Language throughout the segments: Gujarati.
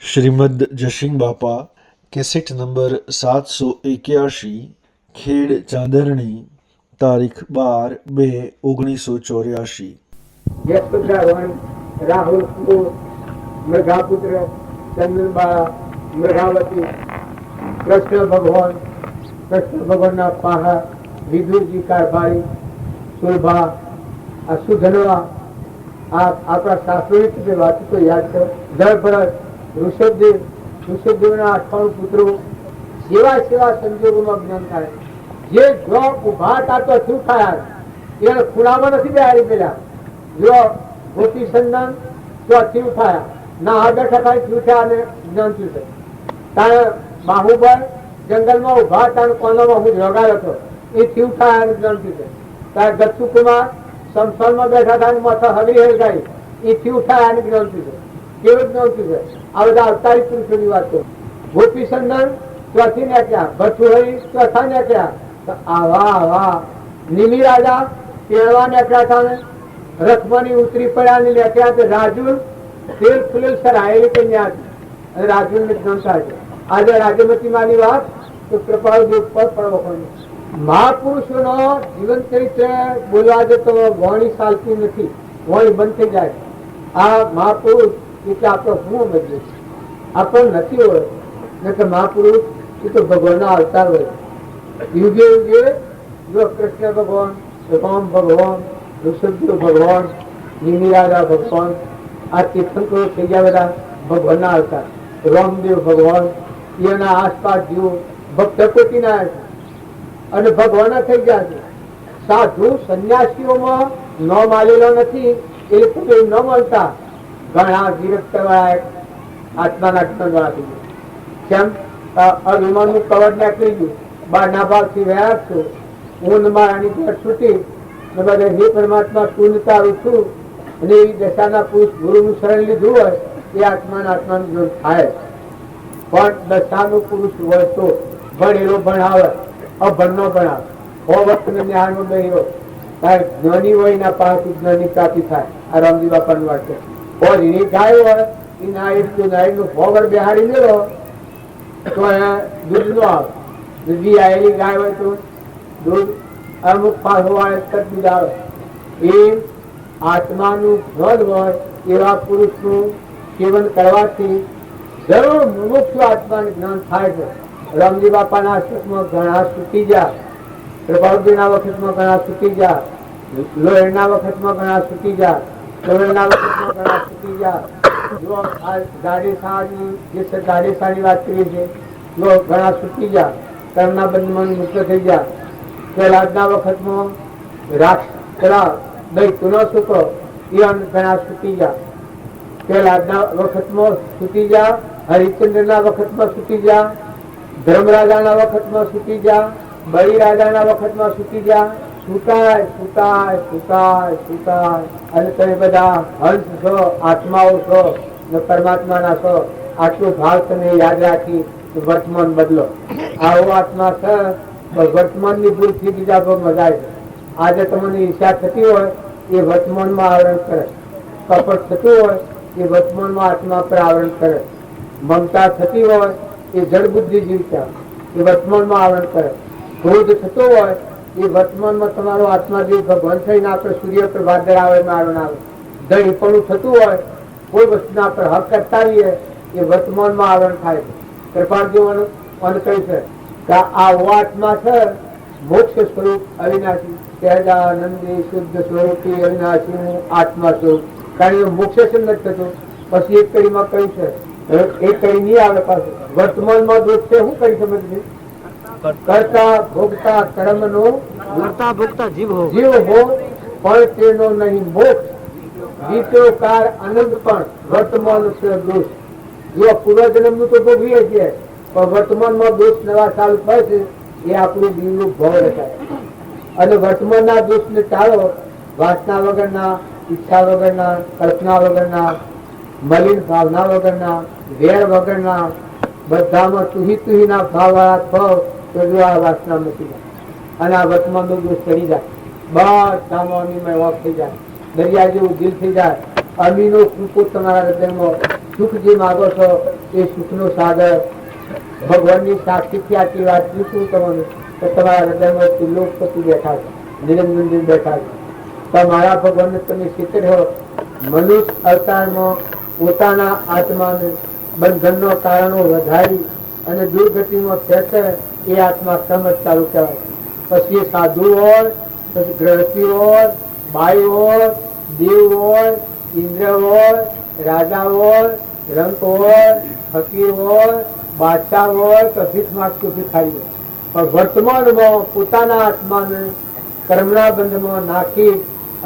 શ્રીમદ જશિંગ બાપા કેસેટ નંબર 781 ખેડ ચાંદરણી તારીખ 12/2/1984। યશોદાવન રાહુલ મૃગાપુત્ર ચંદ્રબા મૃગાવતી કૃષ્ણ ભગવાનના પાહા વિદુરજી કારભારી સુરભા આ સુધનવા આપણા શાસ્ત્રોની વાત તો યાદ કરો। જળ ભરત ઋષભદેવના 58 પુત્રો સેવા સંજોગોમાં જ્ઞાન થાય જે જો ઉભા હતા તો શું થયા એને ખૂણામાં નથી બેહારી પેલા જો ગોપી સંદાન તો અથી ઉઠાયા ના આગળ ટકાઈ ઉઠ્યા અને જ્ઞાન થયું છે તારે બાહુબળ જંગલમાં ઉભા હતા કોનામાં હું જોગાયો હતો એથી ઉઠાયા અને જ્ઞાન થયું છે તારે ગચ્છુકુમાર સમસાનમાં બેઠા હતા માથા હગરી હલગાઈ એથી ઉઠાયા અને જ્ઞાન થયું છે કેવું જ્ઞાન થયું છે આ બધા અવતારી પુરુષોની વાત તો ગોપી સંદાન ચોથી નાખ્યા ભરથુહરી ચોથા નાખ્યા આવા નિમી રાજા કેળવા નાખ્યા હતા ને રથમાની ઉતરી પડ્યા ને નાખ્યા તો રાજુ તેલ ફૂલેલ સરાયેલી કન્યા હતી અને રાજુ ને જ્ઞાન થાય છે। આજે રાજ્યમતી માની વાત તો કૃપાળદેવ પર પડવો મહાપુરુષોનો જીવન ચરિત્ર બોલવા જતો વાણી ચાલતી નથી, વાણી બંધ થઈ જાય। આ મહાપુરુષ એટલે આપણો શું સમજીએ આપણને નથી હોય ને કે મહાપુરુષ એ તો ભગવાનના અવતાર હોય। યુગે યુગે જો કૃષ્ણ ભગવાન, રામ ભગવાન, ઋષભદેવ ભગવાન, નિમિરાજા ભગવાન આ તીર્થંકરો થઈ ગયા બધા ભગવાનના અવતાર। રામદેવ ભગવાન એના આસપાસ જીવો ભક્ત કોટીના અને ભગવાન થઈ ગયા છે। સાધુ સંન્યાસીઓમાં ન માલેલો નથી એ લોકો ન મળતા ઘણા વિરક્ત આત્માના વાળા થઈ ગયા। કેમ અભિમાનનું કવર નાખી ગયું બારના ભાગથી રહ્યા છું હું મારાની ઘર છૂટી બધા હે પરમાત્મા તું તારું છું અને એવી દશાના પુરુષ ગુરુનું શરણ લીધું હોય એ આત્માનું જોર થાય। પણ દશાનું પુરુષ હોય તો ભણેલો ભણાવે અભણનો ભણાવે હો વખત ન્યાયનો બહેરો તારે જ્ઞાની હોય એના પાસેથી જ્ઞાની પ્રાપ્તિ થાય। આ રામજી બાપાનું વાત છે। એ ગાય હોય એ નાયકનું ફોગર બેહાડી મેળો તો દૂધ નો આવે, દૂધી આવેલી ગાય હોય તો દૂધ અમુક પાછો આવે દૂધ આવે। એ આત્માનું ફળ હોય એવા પુરુષનું સેવન કરવાથી જરૂર મુમુક્ષુ આત્માનું જ્ઞાન થાય છે। રામજી બાપાના આશ્રમમાં ઘણા સુકી ગયા, પ્રભાવજીના વખતમાં ઘણા સુકી ગયા, લોહીના વખતમાં ઘણા સુકી ગયા, લોહીના વખતમાં ઘણા સુકી ગયા। જો આ ગાડેસાની વાત કરીએ છીએ ઘણા સુકી ગયા, કર્મના બંધમાં મુક્ત થઈ ગયા। પ્રહલાદના વખતમાં દૈત્યનો છોકરો એ ઘણા સુકી ગયા, પ્રહલાદના વખતમાં સુકી ગયા, હરિશ્ચંદ્રના વખતમાં સુકી ગયા, ધર્મરાજાના વખતમાં સુકી ગયા, બલિરાજાના વખતમાં સુકી ગયા। સુકાય અને તમે બધા હંસ છો, આત્માઓ છો ને પરમાત્માના છો। આટલું ભાવ તમે યાદ રાખી વર્તમાન બદલો। આવો આત્મા છે વર્તમાનની ભૂલથી બીજા ભાગમાં જાય છે। આજે તમને ઈચ્છા થતી હોય એ વર્તમાનમાં આવરણ કરે, કપટ થતું હોય એ વર્તમાનમાં આત્મા પર આવરણ કરે, મમતા થતી હોય એ જળ બુદ્ધિ જીવતા એ વર્તમાનમાં આવરણ કરે, ક્રોધ થતો હોય એ વર્તમાનમાં તમારો આત્મા જે ભગવાન થઈને આપણે સૂર્ય પર વાદળ આવે આવરણ આવે, દહીંપણું થતું હોય કોઈ વસ્તુના પર હક કરતા રહીએ એ વર્તમાનમાં આવરણ થાય છે। કૃપાળજીઓનું કહ્યું છે કે આ આત્મા છે મોક્ષ સ્વરૂપ અવિનાશી, સહેજાનંદી શુદ્ધ સ્વરૂપી અવિનાશી આત્મા સ્વરૂપ। કારણ કે મોક્ષ નથી થતું પછી એક કડીમાં કહ્યું છે એક કડી નહીં આવે પાછું વર્તમાનમાં દોષ છે શું કરી સમજ કરતા ભોગતા કર્મનો કરતા ભોગતા જીવ હો પણ તેનો નહીં મોક્ષ જીત્યો કાર આનંદ પણ વર્તમાન છે દોષ। જો પૂર્વજન્મનું તો ભોગવીએ છીએ પણ વર્તમાનમાં દોષ નવા ચાલુ થાય છે એ આપણું દિલનું ભોગ રખાય। અને વર્તમાનના દોષને ટાળો વાસના વગરના, ઈચ્છા વગરના, કલ્પના વગરના, મલિન ભાવના વગરના, વેર વગરના બધામાં તુહીના ભાવવાળા થવ તો જો આ વાસના મૂકી જાય અને આ વર્તમાનનો દોષ ચડી જાય, બધામાં અમીમય ઓફ થઈ જાય, દરિયા જેવું દિલ થઈ જાય, અમીનો કૂકો તમારા હૃદયમાં સુખ જે માગો છો એ સુખનો સાગર ભગવાનની સાક્ષીથી આટલી વાત પૂછું તમને તો તમારા હૃદયમાં ત્રિલોકપતિ બેઠા છે, નિરંજન બેઠા છે. તમારા ભગવાનને તમે શીખર હો. મનુષ્ય અવતારમાં પોતાના આત્માને બંધનનો કારણો વધારી અને દુર્ગતિમાં ખેંચે એ આત્મા સમજ ચાલુ કહેવાય. પછી એ સાધુ હોય, પછી ગ્રહસ્થી હોય, બાઈ હોય, દેવ હોય, ઇન્દ્ર હોય, રાજા હોય, રંક હોય, ફકીર હોય, બાદશાહ હોય કે ભીખ માગતું ભિખારી હોય. પણ વર્તમાનમાં પોતાના આત્માને કર્મના બંધમાં નાખી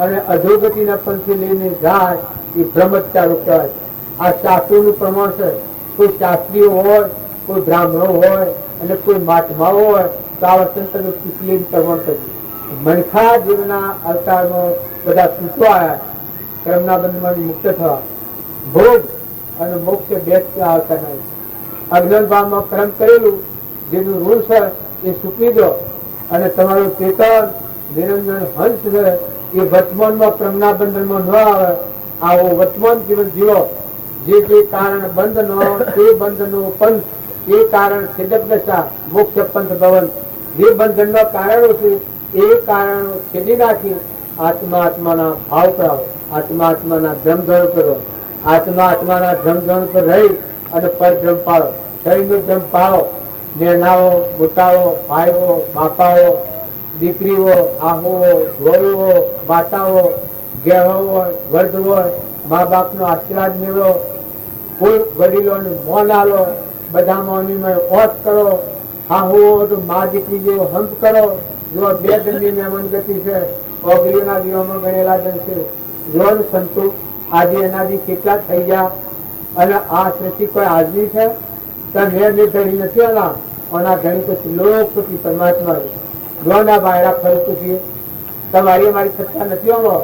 અને અધોગતિના પંથે લઈને જાય એ ભ્રમ જ ચાલુ કહેવાય. આ શાસ્ત્રોનું પ્રમાણ છે. કોઈ શાસ્ત્રીઓ હોય, કોઈ બ્રાહ્મણો હોય અને કોઈ મહાત્માઓ હોય તો આ વસંતનું પૂછલીનું પ્રમાણ કર્યું. મનખા જીવના અવતારમાં બધા સૂચો આવ્યા કર્મના બંધમાંથી મુક્ત થવા. ભોગ અને મોક્ષ બે આવતા નહીં. અજ્ઞાન ભાવમાં કર્મ કરેલું જેનું ઋણ છે એ સૂકી દો અને તમારું ચેતન નિરંજન હંસ છે એ વર્તમાનમાં કર્મના બંધનમાં ન આવે. આવો વર્તમાન જીવન જીવો. જે કારણ બંધનો તે બંધનો પંથ, એ કારણ છેદક દશા મોક્ષ પંથ ભવન. જે બંધનના કારણો છે એ કારણો છેદી નાખી આત્મા આત્માના ભાવ કરાવો, આત્મા આત્માના ધ્રમધણ કરો, આત્મા આત્માના ધ્રમધણ પર રહી અને પરધ્રમ પાડો. શરીરનો ધ્રમ પાડો. નેનાઓ, મોટાઓ, ભાઈઓ, બાપાઓ, દીકરીઓ, આહોઓ, વરુઓ, માતાઓ, ગેહો હોય, વર્ધ હોય, મા બાપનો આશીર્વાદ મેળવો, કોઈ વડીલોને મોન આલો, બધા મોનીમાં ઓત કરો. આહોઓ તો મા દીકરી જેવો હંપ કરો. જો બે દંડની મહેમાન ગતિ છે, ઓગળીઓના દીવામાં ગણેલા દંડ છે. જોન સંતો આજે એનાથી કેટલા થઈ ગયા અને આ સૃષ્ટિ કોઈ હાજરી છે મેં ધણી નથી આના ઓના ધણી તો ત્રિલોકપતિ પરમાત્મા જોના બાયરા ફરતું છીએ. તમારી અમારી સત્તા નથી આવો.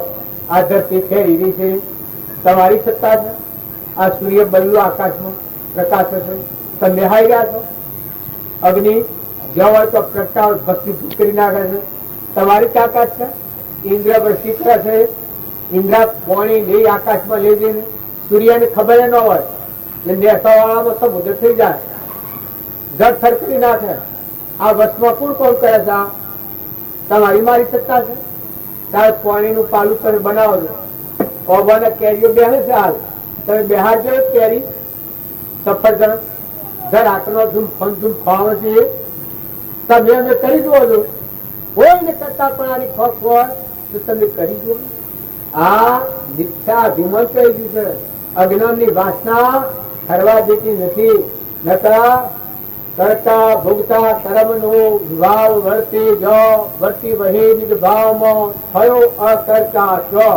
આ ધરતી ફેરી છે, તમારી સત્તા છે. આ સૂર્ય બલ્લો આકાશમાં પ્રકાશ છે, તમે હાઈ રહ્યા છો. અગ્નિ જ્યાં હોય તો પ્રગટાવ ભસ્મીભૂત કરી નાખે છે, તમારી તાકાત છે. ઇન્દ્ર વૃષ્ટિ કરે છે, ઇન્દ્ર પાણી લઈ આકાશમાં લઈ જઈને સૂર્યને ખબર ન હોય એ નેસાવાળામાં સમુદ્ર થઈ જાય, જળ સરકરી નાખે. આ વર્ષમાં કોણ કોણ કરે છે? તમારી મારી સત્તા છે. તારે પાણીનું પાલું તમે બનાવો છો. ઓબાને કેરીઓ બેસે છે. હાલ તમે બહાર જો કેરી સફરજન જર આંકનો ધૂમ ફંધૂમ ખાવા છે તમે અમે કરી જુઓ છો. કોઈને કરતા પણ આની ખોખ હોય તો તમે કરી જુઓ. આ મિથ્યા અભિમાન કહી ગયું છે. અજ્ઞાનની વાસના ઠરવા દેતી નથી. નતા કરતા ભોગતા કર્મનો વિભાવ વર્તી જો વર્તી વહી નિર્ભાવમાં થયો અકર્તા છો.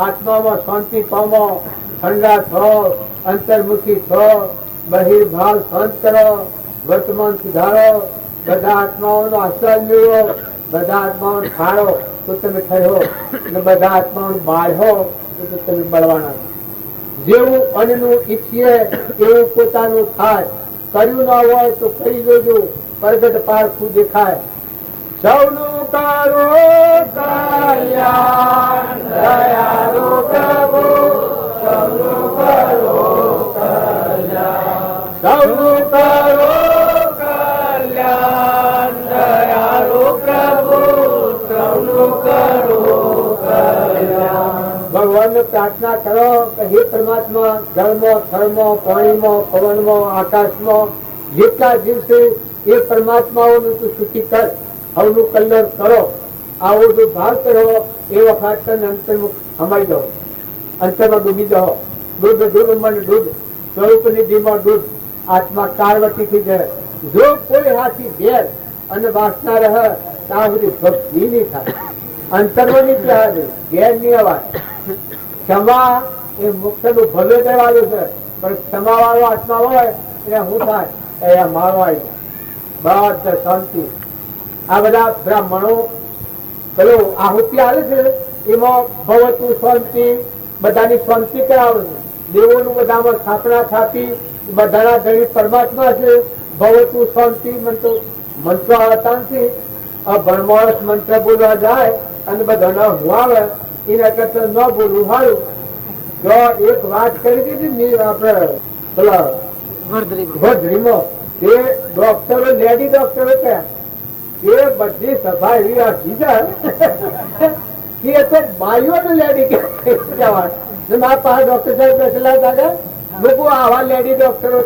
આત્મામાં શાંતિ પામો, ઠંડા થો, અંતર્મુખી થો, બહિર્ભાવ શાંત કરો, વર્તમાન સુધારો, બધા આત્માઓનો આશ્રય મેળવો, બધા આત્માઓને ખાડો તો તમે થયો અને બધા આત્માઓને બાળો તો તમે બળવાના. જેવું અન્નનું ઈચ્છીએ એવું પોતાનું થાય. કર્યું ના હોય તો કરી જોજો, પ્રગટ પારખું દેખાય. સૌનું કરો કલ્યાણ દયાળુ પ્રભુ, સૌનું કરો કલ્યાણ, સૌનું કરો કલ્યાણ દયાળુ પ્રભુ, સૌનું કરો કલ્યાણ. ભગવાનને પ્રાર્થના કરો કે હે પરમાત્મા, જળમાં, થળમાં, પાણીમાં, પવનમાં, આકાશમાં જેટલા જીવ છે એ પરમાત્માઓનું તું સુખી કર, હવનું કલ્યાણ કરો. આવો જો ભાવ કરો એ વખત અંતર્મુખ હમાઈ દો, અંતરમાં ડૂબી દો. દૂધ દૂધ મન દૂધ, સ્વરૂપ નિધિમાં દૂધ. આત્મા કારવટી થઈ જાય. જો કોઈ હાથી ઘેર અને વાસના રહે ત્યાં સુધી ભક્તિ નહીં થાય. અંતરમાં નહીં ત્યાં ઘેર નહીં અવાય. ક્ષમા એ મોક્ષ નું ભવ્ય દેવાયું છે, પણ ક્ષમા વાળો આત્મા હોય એને શું થાય? એ મારો આવી જાય બધા શાંતિ. આ બધા બ્રાહ્મણો પેલો આહુતિ આવે છે એમાં ભવતું શાંતિ, બધાની શાંતિ કરાવે છે. દેવોનું બધામાં સ્થાપના થાપી, બધાના ધણી પરમાત્મા છે. ભવતું શાંતિ મંત્રો આવતા નથી. ભણમાણસ મંત્ર બોલવા જાય અને બધા હું આવે એના કરતા ન બોલવું સારું. જો એક વાત કરી દીધી ને આપણે પેલા વર્ધરીમાં. ભદ્રીમાં તે ડોક્ટરો લેડી ડોક્ટરો કયા એ બધી સભા એવી અડધી છે કે એ તો બાઈઓને લેડી કહેવાય. મારા પાસે ડોક્ટર સાહેબ બેસેલા હતા લોકો આવા લેડી ડોક્ટરો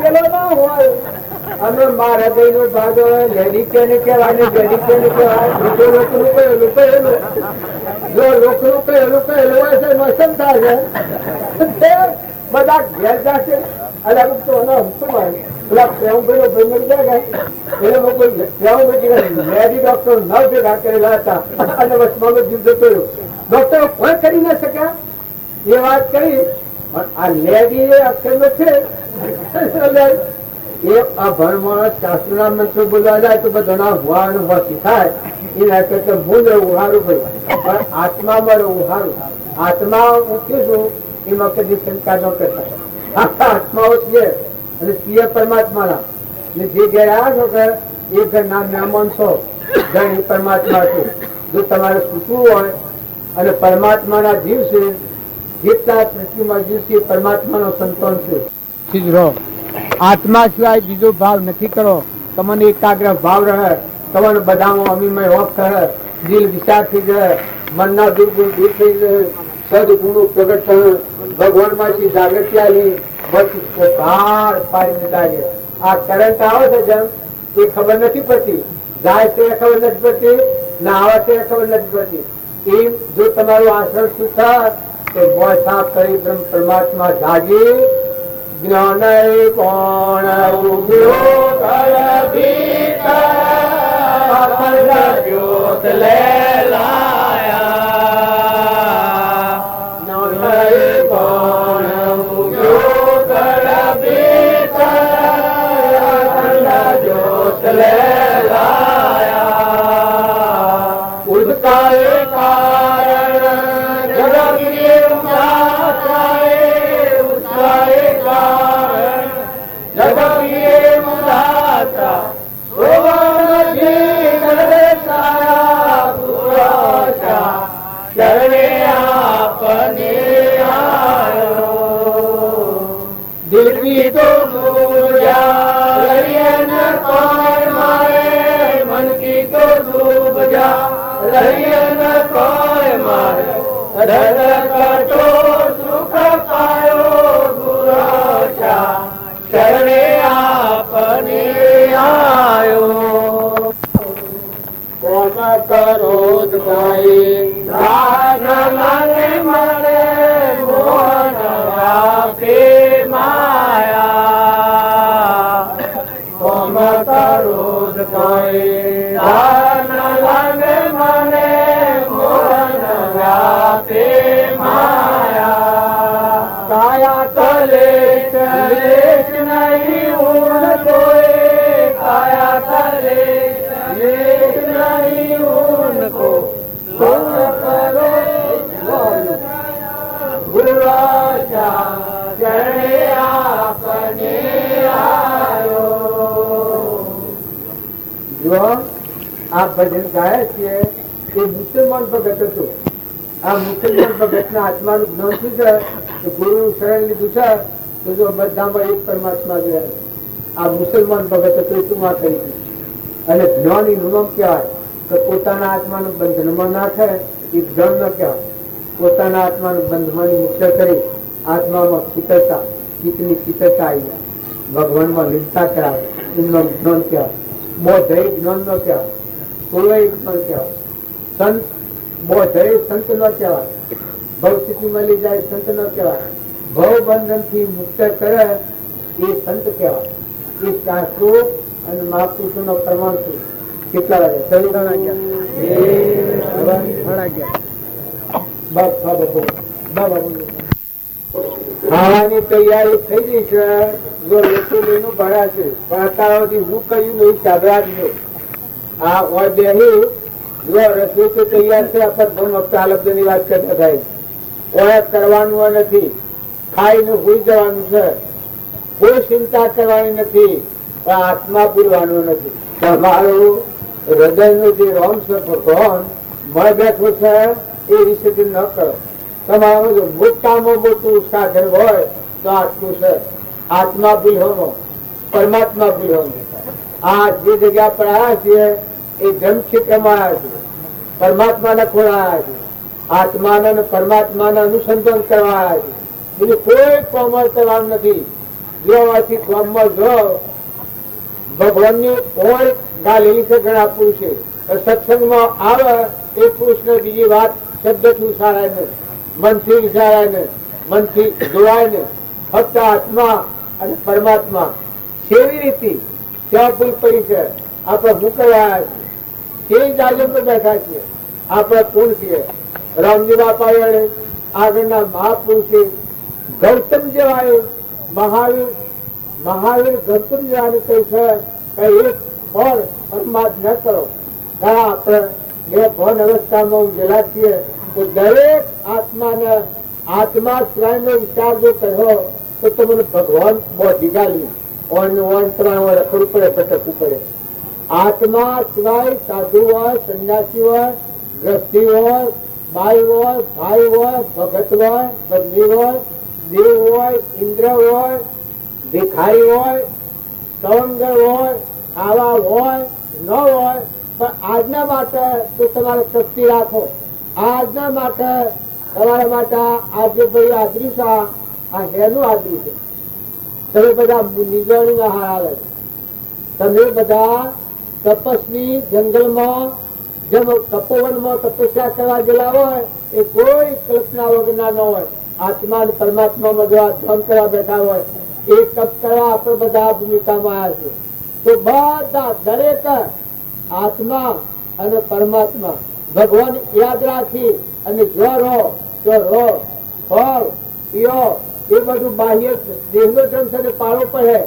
પેલો ના હોય અને મારા હૃદય નો ભાગ લેડી કેને કહેવાય લેડી કેને કહેવાય લોકોનું કહેલું કહેલું જો લોકોનું કહેલું કહેલું હોય છે મસમ થાય છે તે બધા ઘેર જશે અલગ તો શું મારે પેલા પ્રેમ ભાઈ ભાઈ મળી જાય એ લોકો લેડી ડોક્ટર ન ભેગા કરેલા હતા અને વચમાં જીવ જતો રહ્યો. ડોક્ટરો કોઈ કરી ના શક્યા એ વાત કરી પણ આ લેડી અક્ષર નો છે એ અભણમાં શાસ્ત્રના મંત્રો બોલવા જાય તો બધાના હુવાનું વસી થાય એના કરતા હું રહેવું સારું પડ્યું પણ આત્મામાં રહેવું સારું. આત્મા ઉઠ્યું છું એમાં કદી શંકા ન કરતા આખા આત્માઓ છે અને સિંહ પરમાત્માના જે ઘેર આવ્યા છો કે એ ઘરના મહેમાન છો ઘર એ પરમાત્મા છે. જો તમારે પૂછવું હોય અને પરમાત્માના જીવ છે જેટલા પૃથ્વીમાં જીવ છે પરમાત્માનો સંતાન છે. આત્મા સિવાય બીજો ભાવ નથી કરો. તમને એકાગ્ર ભાવ રહે તમારે બધામાં અમીમય હોક કરે દિલ વિચાર થઈ જાય મનના દુર્ગુણ દૂર થઈ જાય સદગુણો પ્રગટ થાય ભગવાન માંથી જાગૃતિ આવી આ કરંટ આવે છે જેમ એ ખબર નથી પડતી જાય તે ખબર નથી પડતી ના આવે તે ખબર નથી પડતી. એ જો તમારું આશ્રમ શું થાય તો મોં સાફ કરી બ્રહ્મ પરમાત્મા જાગી જ્ઞાન કોણ ઉગ્યો કર ભીતર જ્યોત લે લાયા જ્ઞાન કોણ ઉગ્યો કર ભીતર જ્યોત લે લાયા ઉદકાય કારણ જગત ઉદાસાય ઉદકાય કારણ જગત ઉદાસા શરણે આપને આયો દિલકી તો દૂજા રૈયન કોઈ મારે મન કી તો ડૂબજા રૈયન કોઈ મારે ધર કરતો સુખ પાયો ગુરચા શરણે આપને આયો કોમ કરોદ ગાઈ રાગ મને મળે મોહન વ્યાપે માયા કોમ કરોદ ગાઈ રાગ મને મોહન વ્યાપે માયા કાયા કલેશ લેશ નહીં ઉન કોઈ કાયા કલેશ લેશ નહીં ઉनको सुन करो गुरुवाचा चरणे आपने आयो. જો આ ભજન ગાય છે એ મુસલમાન ભગત હતો. આ મુસલમાન ભગત ના આત્માનું જ્ઞાન શું છે તો ગુરુ શરણ લીધું છે તો જો બધામાં એક પરમાત્મા જોયા. આ મુસલમાન ભગત હતો એ તું વાત કરી અને જ્ઞાની નું નામ કહેવાય તો પોતાના આત્માનું બંધનમાં નાખે એ જ્ઞાન ન કહેવાય. પોતાના આત્માનું બંધમાં મુક્ત કરી આત્મામાં શીતળતા ચિત્તની શીતળતા આવી જાય ભગવાનમાં લીનતા કરાવે એમનું જ્ઞાન કહેવાય. બોધય જ્ઞાન ન કહેવાય કોઈ જ્ઞાન કહેવાય. સંત બોધય સંત ન કહેવાય. ભવસ્થિતિ મળી જાય સંત ન કહેવાય. ભવ બંધન થી મુક્ત કરે એ સંત કહેવાય. એ શાસ્ત્રો અને મહાપુરુષો નો પ્રમાણ છે. કેટલા વાગે ખાવાની તૈયારી થઈ ગઈ છે. જો લોકો લઈને ભરા છે પણ અત્યાર સુધી હું કહ્યું નહીં સાંભળા. આ ઓર બેહી જો રસોઈ તો તૈયાર છે આપત ની વાત કરતા થાય ઓળખ કરવાનું નથી ખાઈને ભૂલી જવાનું છે. કોઈ ચિંતા કરવાની નથી પણ આત્મા ભૂલવાનો નથી. તમારું હૃદય નું જે રોમ છે ભગવાન મળ બેઠું છે એ વિશે ન કરો. તમારામાં જો મોટામાં મોટું સાધન હોય તો આટલું છે, આત્મા ભૂલવાનો, પરમાત્મા ભૂલવાનો. આ જે જગ્યા પર આવ્યા છીએ એ જન્મક્ષેત્રમાં આવ્યા છીએ, પરમાત્માને ખોળાયા છે, આત્માના અને પરમાત્માના અનુસંધાન કરવા આવ્યા છે. બીજું કોઈ કોમળ કરવાનું નથી. જો આથી કોમમાં જો ભગવાનની ઓળ ગાલેલી છે ઘણા પુરુષે, સત્સંગમાં આવે એ પુરુષને બીજી વાત શબ્દથી ઉસારાય ને, મનથી વિચારાય ને, મનથી જોવાય ને. ફક્ત આત્મા અને પરમાત્મા કેવી રીતે ક્યાં ભૂલ પડી છે, આપણે શું કરવા છીએ, તે જાગમ પર બેઠા છીએ. આપણે કોણ છીએ? રામજી બાપા આગળના મહાપુરુષે ગૌતમ જેવાએ મહાવીર ગૌતમ જેવાને કહી છે કે એક ફળ પરમાદ ન કરો. આપણે બે ભણ અવસ્થામાં ઊંઘેલા છીએ તો દરેક આત્માને આત્મા સિવાયનો વિચાર જો કર્યો તો તમને ભગવાન બોધી ગાલી તમારે રખડવું પડે, ભટકવું પડે. આત્મા સિવાય સાધુ હોય, સંન્યાસી હોય, ગ્રસ્તી હોય, બાઈ હોય, ભાઈ હોય, ભગત હોય, પત્ની હોય, દેવ હોય, ઇન્દ્ર હોય, ભિખારી હોય, સવંગર હોય, આવા હોય ન હોય, પણ આજના માટે તો તમારે શક્તિ રાખો. આજના માટે તમારા માટે આજે ભાઈ આદરી છે, આ હેનું આદરી છે. તમે બધા નિગરણી આહાર આવે, તમે બધા તપસ્વી જંગલમાં જેમ તપોવનમાં તપસ્યા કરવા ગયેલા હોય એ કોઈ કલ્પના વગરના ન હોય. આત્મા અને પરમાત્મામાં જો ધ્યાન કરવા બેઠા હોય એ તપ કરવા આપણે બધા ભૂમિકામાં આવ્યા છે. તો બધા દરેક આત્મા અને પરમાત્મા ભગવાન યાદ રાખી અને જો રહો તો રહો, ફળ પીઓ એ બધું બાહ્ય દેહનો જંશ પાડવો પડે,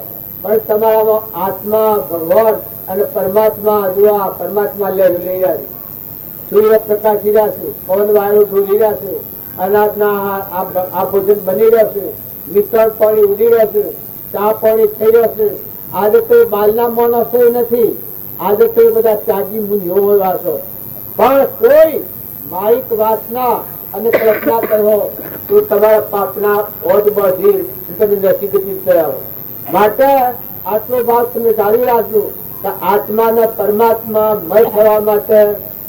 પણ તમારામાં આત્મા, ભગવાન અને પરમાત્મા જોવા પરમાત્મા લઈ રહ્યા છે. સૂર્ય પ્રકાશી રહેશે, પવન વાયુ ધોરી રહેશે, અનાજના આ ભોજન બની રહેશે, મિશ્રણ પાણી ઉડી રહેશે, ચા પાણી થઈ રહેશે. આજે કોઈ બાલના માણસો નથી, આજે કોઈ બધા ત્યાગી મુનિઓ વાસો. પણ કોઈ માઇક વાસના અને કલ્પના કરો તો તમારા પાપના ઓજ બધી તમે નસીબથી કરાવો. માટે આટલો ભાગ તમે જાણી રાખજો કે આત્માના પરમાત્મા મય થવા માટે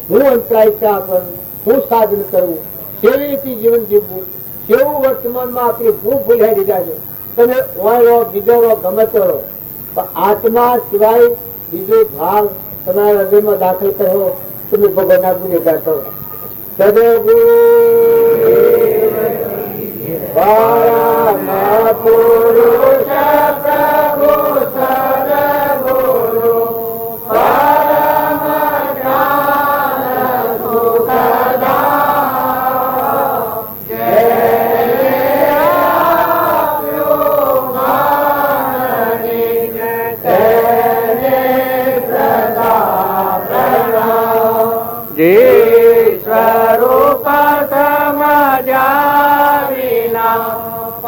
હું અંતરાય છે, હું સાધન કરવું, કેવી રીતે જીવન જીવવું, કેવું વર્તમાનમાં આપણી ભૂલ હેડી જાય છે. તમે ઓળો બીજો ગમે તો પણ આત્મા સિવાય બીજો ભાગ તમારા હૃદયમાં દાખલ કરો, તમે ભગવાનના ગુનેગાર કરો. પુરુષ પ્રભુ સદગુરુ પરમ જ્ઞાન સુખદાતા જય આપ્યું માનની તેને સદા પ્રણામ. જે સ્વરૂપ સમજ્યા વિના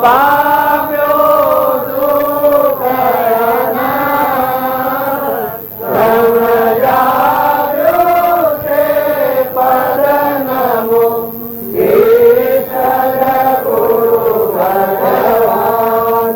પામ્યો દુઃખ સમજાવ્યો છે પરમો એ સદગુરુ ભગવાન.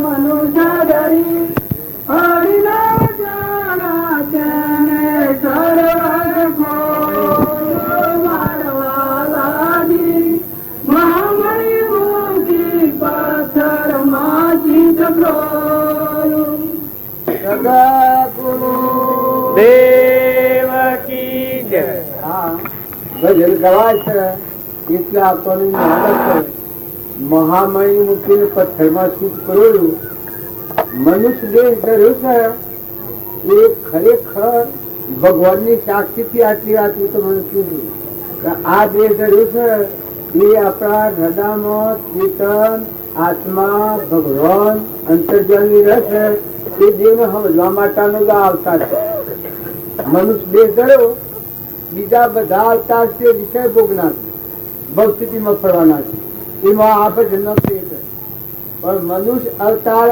મનુષ્ય હા ભજન ગવાય છે એટલે આપણને મહેનત છે. મહામણી મૂકીને પથ્થરમાં સૂટ કરેલું મનુષ્ય દેહ ધર્યો છે એ ખરેખર ભગવાનની સાક્ષીથી આટલી વાત હું તમને કીધું કે આ દેહ ધર્યો છે એ આપણા હૃદયમાં ચેતન આત્મા ભગવાન અંતર્જામી રહે છે એ દેહને સમજવા માટેનો જ અવતાર છે. મનુષ્ય દેહ ધર્યો બીજા બધા અવતાર છે વિષય ભોગના છે, ભવસ્થિતિમાં ફરવાના છે, એમાં આ ભજન ન છે. પણ મનુષ્ય અવતાર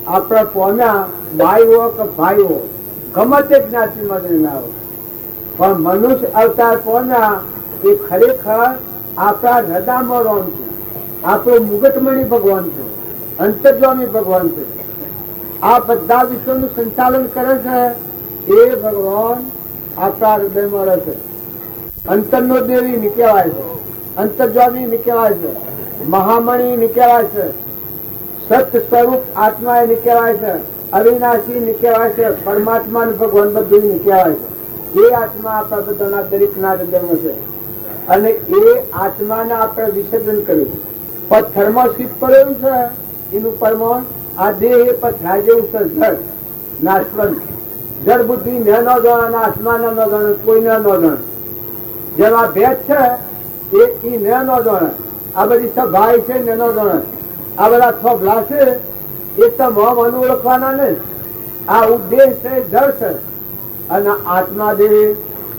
આપણા પોના ભાઈ હો કે ભાઈ હો ગમે તે જ્ઞાતિમાં ના હોય પણ મનુષ્ય અવતાર પોના એ ખરેખર આપણા હૃદયમાં રોમ છે, આપણો મુગટમણી ભગવાન છે, અંતર્જામી ભગવાન છે. આ બધા વિશ્વનું સંચાલન કરે છે એ ભગવાન આપણા હૃદયમાં રહે છે. અંતરનો દેવી નીકળવાય છે, અંતર્જામી નીકળવાય છે, મહામણી નીકળવાય છે, સત્ય સ્વરૂપ આત્મા એ નીકળવાય છે, અવિનાશી નીકળવાય છે, પરમાત્મા ભગવાન બધું નીકળવાય છે. એ આત્મા આપણા બધાના દરેકના હૃદયમાં છે અને એ આત્માને આપણે વિસર્જન કર્યું. પથ્થરમાં સ્થિત કરેલું છે એનું પરમાણ આ દેહ એ પથરા જેવું છે, જળ નાશવંત જળ બુદ્ધિ ન જાણે, આત્મા ન જાણે, કોઈને ન જાણે. જેમાં ભેદ છે એ ન જાણે. આ બધી સભાઈ છે ને ન જાણે. આ બધા થોભલા છે એ તમામ અનુઓળખવાના ને. આ ઉદ્દેશ છે જળ છે અને આત્મા દેહ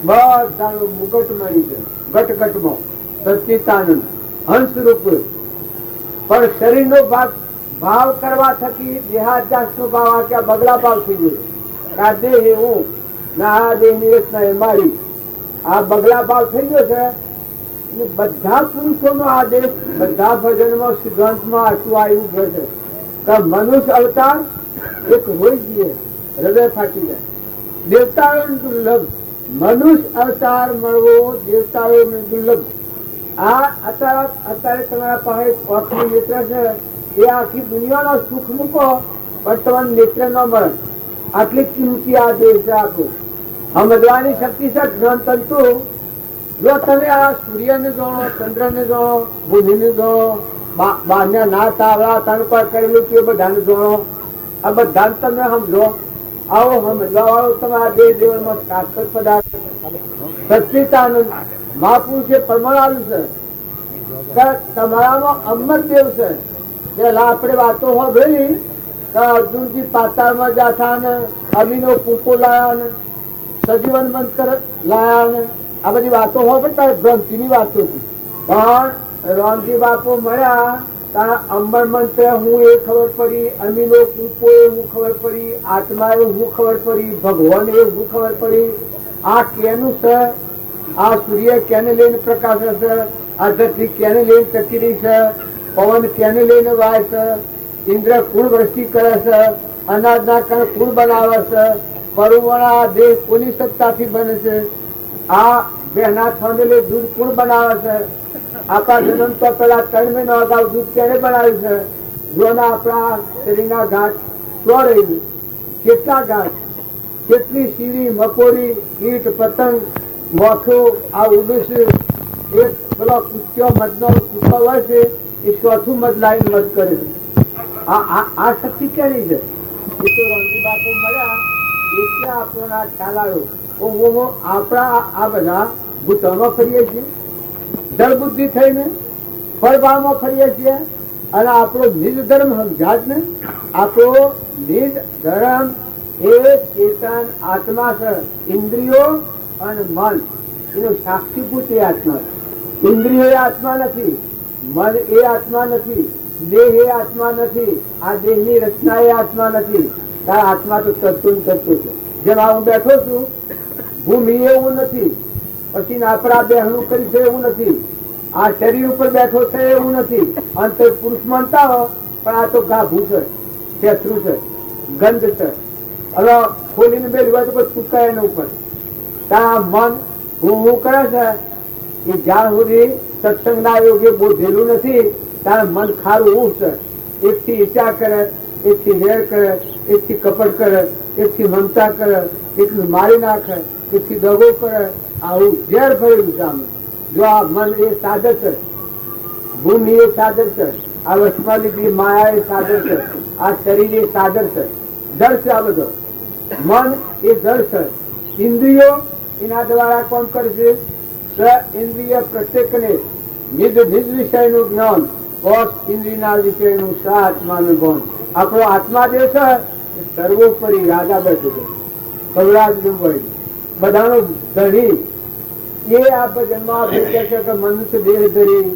બધાનું મુગટ મળી છે, ગટગટમાં સચ્ચિતાનંદ હંસ રૂપ. પણ શરીરનો ભાવ કરવા થકી દેહાદ્યાસ નો ભાવ કે બગલા ભાવ થઈ ગયો. આ દેહ એ હું ને આ દેહ ની રચના એ મારી, આ બગલા ભાવ થઈ ગયો છે. બધા પુરુષોનો આદેશ બધા ભજનમાં સિદ્ધાંતમાં આટલું આવ્યું છે કે મનુષ્ય અવતાર એક હોય જઈએ હૃદય ફાટી જાય. દેવતાઓ દુર્લભ મનુષ્ય અવતાર મળવો દેવતાઓ દુર્લભ. આ અત્યારે તમારા પાસે ઓખની નેત્ર છે એ આખી દુનિયાનો સુખ મૂકો પણ તમારે નેત્ર ન મળે. આટલી કિંમતી આ દેશ છે આપણું. સમજવાની શક્તિ છે ગ્રંથંતુ. જો તમે આ સૂર્યને જાણો, ચંદ્રને જાણો, બુદ્ધિને જાણો, બહારના ના તાવડા તણ પર કરેલું તે બધાને જાણો, આ બધા તમે સમજો. આવો સમજવા વાળો તમારા દેહ જીવનમાં શાશ્વત પદાર્થ સચ્ચિતાનંદ મહાપુરુષે પ્રમાણ આવ્યું છે કે તમારામાં અમર દેવ છે. પેલા આપણે વાતો સાંભળેલી કે અર્જુનજી પાતાળમાં જાથા ને અમીનો કૂપો લાયા ને સજીવન મંત્ર લાયા ને આ બધી વાતો સાંભળતા ભ્રાંતિની વાતો હતી. પણ રામજી બાપુ મળ્યા તારા અમર મંત્ર હું એ ખબર પડી, અમીનો કૂપો એ હું ખબર પડી, આત્મા એ હું ખબર પડી, ભગવાન એ હું ખબર પડી. આ કેનું છે? આ સૂર્ય કેને લઈને પ્રકાશ છે? આ ધરતી કેને લઈને ટકી રહી છે? પવન કેને લઈને વાય છે? ઇન્દ્ર કુળ વૃષ્ટિ કરે છે? અનાજના કણ કુળ બનાવે છે? પરુવણા દેહ કોની સત્તાથી બને છે? આ બહેના છોડેલી દૂધ કુણ બનાવે છે? આપણા જન્મ તો પેલા 3 મહિના અગાઉ દૂધ કેને બનાવ્યું છે? જોના આપણા શરીરના ઘાટ ચોરેલી કેટલા ઘાટ, કેટલી સીડી મકોડી કીટ પતંગ મોખો આ ઉડુસ એક પેલો કુત્યો મધનો કુત્તો હોય છે એ ચોથું મધ લાઈન મધ કરે છે. આ શક્તિ કેની છે? એ તો રણજી બાપુ મળ્યા એટલે આપણને ખ્યાલ આવ્યો. આપણા આ બધા ભૂતોમાં ફરીએ છીએ, જળ બુદ્ધિ થઈને ફળભાવમાં ફરીએ છીએ અને આપણો નિજ ધર્મ સમજાત ને. આપણો નિજ ધર્મ એ ચેતન આત્મા છે. ઇન્દ્રિયો અને મન એનું સાક્ષીભૂત એ આત્મા છે. ઇન્દ્રિયો એ આત્મા નથી, મન એ આત્મા નથી, દેહ એ આત્મા નથી, આ દેહની રચના એ આત્મા નથી. તારા આત્મા તો તત્વ છે. જેમાં હું બેઠો છું ભૂમિ એવું નથી, પછી આપણા બેહણું કરી છે એવું નથી, આ શરીર ઉપર બેઠો છે એવું નથી. અંતર પુરુષ માનતા હો પણ આ તો ગાભું છે, શેત્રુ છે, ગંધ છે. હવે ખોલીને બેઠું હોય તો કોઈ ચૂકાય એના ઉપર. ત્યાં મન હું કરે છે કે જ્યાં સુધી સત્સંગના યોગ્ય બોધેલું નથી ત્યાં મન ખારું હું છે. એકથી ઈચ્છા કરે, એકથી વેર કરે, એકથી કપટ કરે, એકથી મમતા કરે, એકથી મારી નાખે, પછી દગો કરે, આવું ઝેર ભરેલું છે આમાં. જો આ મન એ સાધક છે, ભૂમિ એ સાધક છે, આ વસમાં લીધી માયા એ સાધક છે, આ શરીર એ સાધક છે, જળ છે. આ બધો મન એ જળ છે. ઇન્દ્રિયો એના દ્વારા કોણ કરશે? ઇન્દ્રિય પ્રત્યેકને નિજ નિજ વિષયનું જ્ઞાન, કોષ ઇન્દ્રિયના વિષયનું આત્માનું ભાન. આપણો આત્મા જે છે એ સર્વોપરી રાજા બેઠો છે, કવરાજ બધાનો ધણી. એ આ ભજનમાં આપણે કહે છે કે મનુષ્ય દેહ ધરી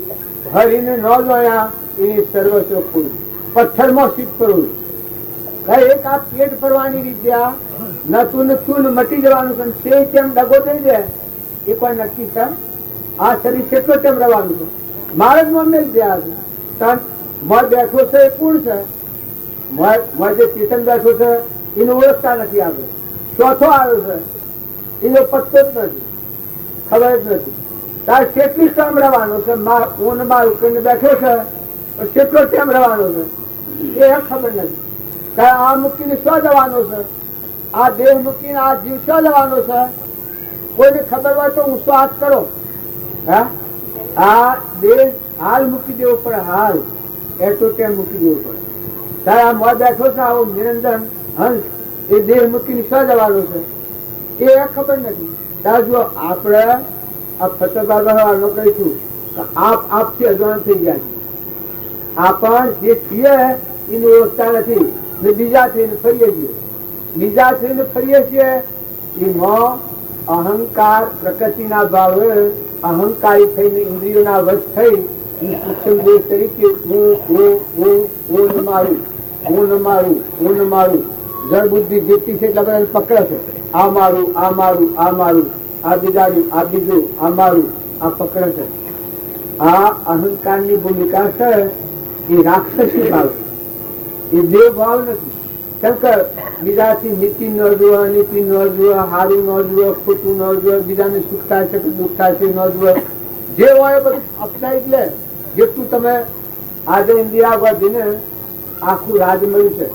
હરીને ન જોયા એની સર્વસ્વ પૂરું, પથ્થરમાં શીખ કરવું. એક આ પેટ ભરવાની રીતે આ નતું ને તું મટી જવાનું છે. તે કેમ ડગો થઈ જાય એ કોઈ નક્કી છે? આ શરીર કેટલો કેમ રહેવાનું છે? મારે જ મમ્મી ત્યાં મળ બેઠો છે એ પૂર્ણ છે. મળ જે ચેતન બેઠો છે એને ઓળખતા નથી. આપણે ચોથો આવ્યો છે એનો પત્તો જ નથી, ખબર જ નથી. તારે કેટલી ટાઈમ રહેવાનો છે? હું મારું કહીને બેઠો છે પણ કેટલો ટાઈમ રહેવાનો છે એ ખબર નથી. તારે આ મૂકીને શું જવાનો છે? આ દેહ મૂકીને આ જીવ શું જવાનો છે? કોઈને ખબર હોય તો હું હાથ કરો. હા, આ દેહ હાલ મૂકી દેવો પડે. હાલ એટલું ટાઈમ મૂકી દેવું પડે. તારે આ મોં બેઠો છે આવો નિરંજન હંસ, એ દેહ મૂકીને શું જવાનો છે એ ખબર નથી. તારે જો આપણે આ ફતરબાબા કહીશું આપ આપથી અજાણ થઈ ગયા છે. આપણ જે છીએ એને ઓળખતા નથી ને બીજા થઈને ફરીએ છીએ. બીજા થઈને ફરીએ છીએ એમાં અહંકાર પ્રકૃતિના ભાવે અહંકારી થઈને ઇન્દ્રિયોના વશ થઈ સૂક્ષ્મ દેહ તરીકે હું મારું જળ બુદ્ધિ જેટલી છે એટલા બધા પકડે છે. આ મારું, આ મારું, આ મારું, આ બીજાનું, આ બીજું, આ મારું, આ પકડે છે. આ અહંકારની ભૂમિકા છે એ રાક્ષસી ભાવ છે, એ દેવ ભાવ નથી. શંકર બીજાથી નીતિ ન જુઓ, નીતિ ન જુઓ, સારું ન જુઓ, ખોટું ન જુઓ, બીજાને સુખ થાય છે કે દુઃખ થાય છે ન જુઓ. જે હોય બધું અપનાવી લે. જેટલું તમે આજે ઇન્દિરા ગાંધીને આખું રાજ મળ્યું છે,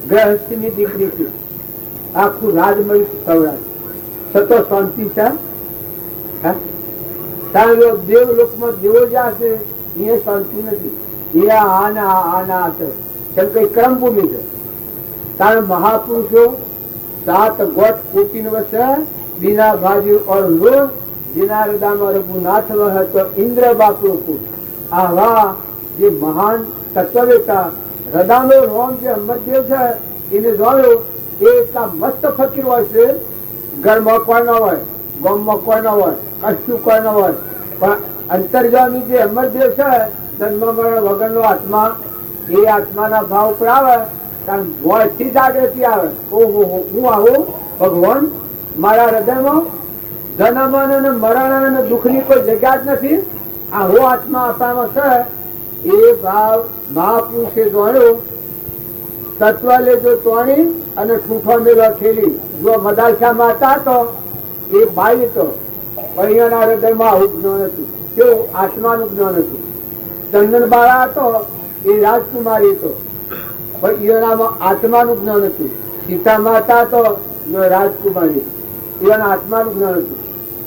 ગ્રહસ્થની દીકરી છે, આખું રાજ મળ્યું છે સૌરાષ્ટ્ર, સતો શાંતિ છે. દેવ લોકમાં દેવો જ્યાં છે એ શાંતિ નથી. એ આના છે કેમ કઈ કર્મભૂમિ છે. કારણ મહાપુરુષો સાત ગોઠ કોટીન વસે बिना भाजी और लोग बिना हृदय रघुनाथ वह तो इंद्र बापू को आवा જે મહાન તત્વવેતા હૃદયનો રોમ જે અમરદેવ છે એને જોયો એ એટલા મસ્ત ફકીર હોય છે. ઘરમાં કોઈ ન હોય, ગામમાં કોઈ ન હોય, કશું કોઈ ન હોય, પણ અંતર્જામી જે અમરદેવ છે જન્મ મરણ વગરનો આત્મા, એ આત્માના ભાવ પર આવે કારણ ભોળથી જાગૃતિ આવે. ઓહો હું આવું ભગવાન મારા હૃદયમાં જન્મ અને મરણ અને દુઃખની કોઈ જગ્યા જ નથી. આવો આત્મા આપણામાં છે. એ ભાવ મહાપુરુષે જોયો. તત્વ લેજો તોણી અને ઠૂંઠો મેળો ઠેલી. જો મદાલસા માતા તો એ બાઈ તો અહીંયાના હૃદયમાં આવું જ્ઞાન હતું. કેવું આત્માનું જ્ઞાન હતું. ચંદન બાળા હતો એ રાજકુમારી હતો, પણ એનામાં આત્માનું જ્ઞાન હતું. સીતા માતા તો રાજકુમારી, એના આત્માનું જ્ઞાન હતું.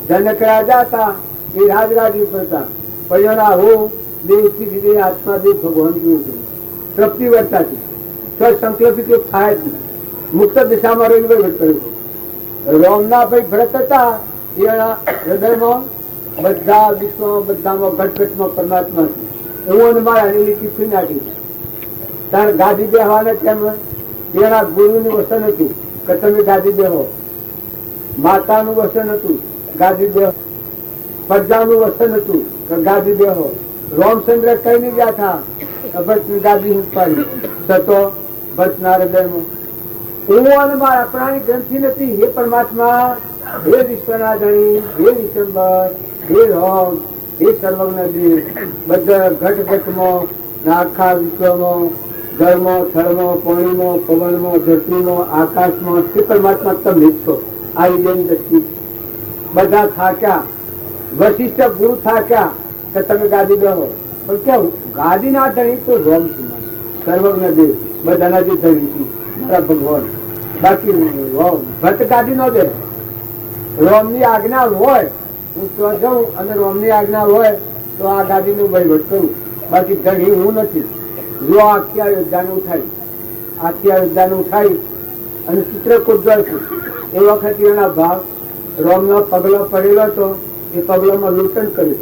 જનક રાજા હતા એ રાજરાજી હતા, પણ એના હું દેહથી દીધે આત્મા દેહ ભગવાન જેવું છે. તૃપ્તિ વર્તાથી સંકલ્પિત થાય જ નહીં. મુક્ત દિશામાં રહીને વહીવટ કર્યો છે. રોમના ભાઈ ભરત હતા, એના હૃદયમાં બધા વિશ્વમાં બધામાં ઘટઘટમાં પરમાત્મા છે. એવું અને મારા એની ટિફિન નાખી તાર ગાદી બેહવાને કેમ એના ગુરુનું વસન હતું કે તમે ગાદી બેહો. માતાનું વસન હતું ગાદી બેહો. પ્રજાનું વસન હતું કે ગાદી બેહો. રામચંદ્ર કઈ નહીં ગયા હતા ભટ્ટની ગાદી ઉપાડી સતો ભટ્ટના હૃદયમાં. હું અને મારા પ્રાણી ગ્રંથિ નથી. હે પરમાત્મા, હે વિશ્વના ધણી, હે વિશ્વંભર, હે રામ, હે સર્વજ્ઞ દેવ, બધા ઘટ ઘટમાં આખા વિશ્વમાં જળમાં, થળમાં, પાણીમાં, પવનમાં, ધરતીમાં, આકાશમાં હે પરમાત્મા તમે છો. આવી જેમ દ્રષ્ટિ બધા થાક્યા. વશિષ્ઠ ગુરુ થાક્યા કે તમે ગાદી બેહો. પણ કેવું ગાદી ના ધણી તો રોમ છે, સર્વજ્ઞ દેવ બધાના જે ધણી છે મારા ભગવાન. બાકી ભટ્ટ ગાદી ન દે. રોમની આજ્ઞા હોય હું તો જાઉં અને રોમની આજ્ઞા હોય તો આ ગાદીનું વહીવટ કરું, બાકી ઘણી હું નથી. જો આખી અયોધ્યાનું ઉઠાઈ અને ચિત્રકૂટ જાય છે એ વખતે એના ભાગ રોમનો પગલો પડેલો હતો, એ પગલામાં લૂંટણ કર્યું.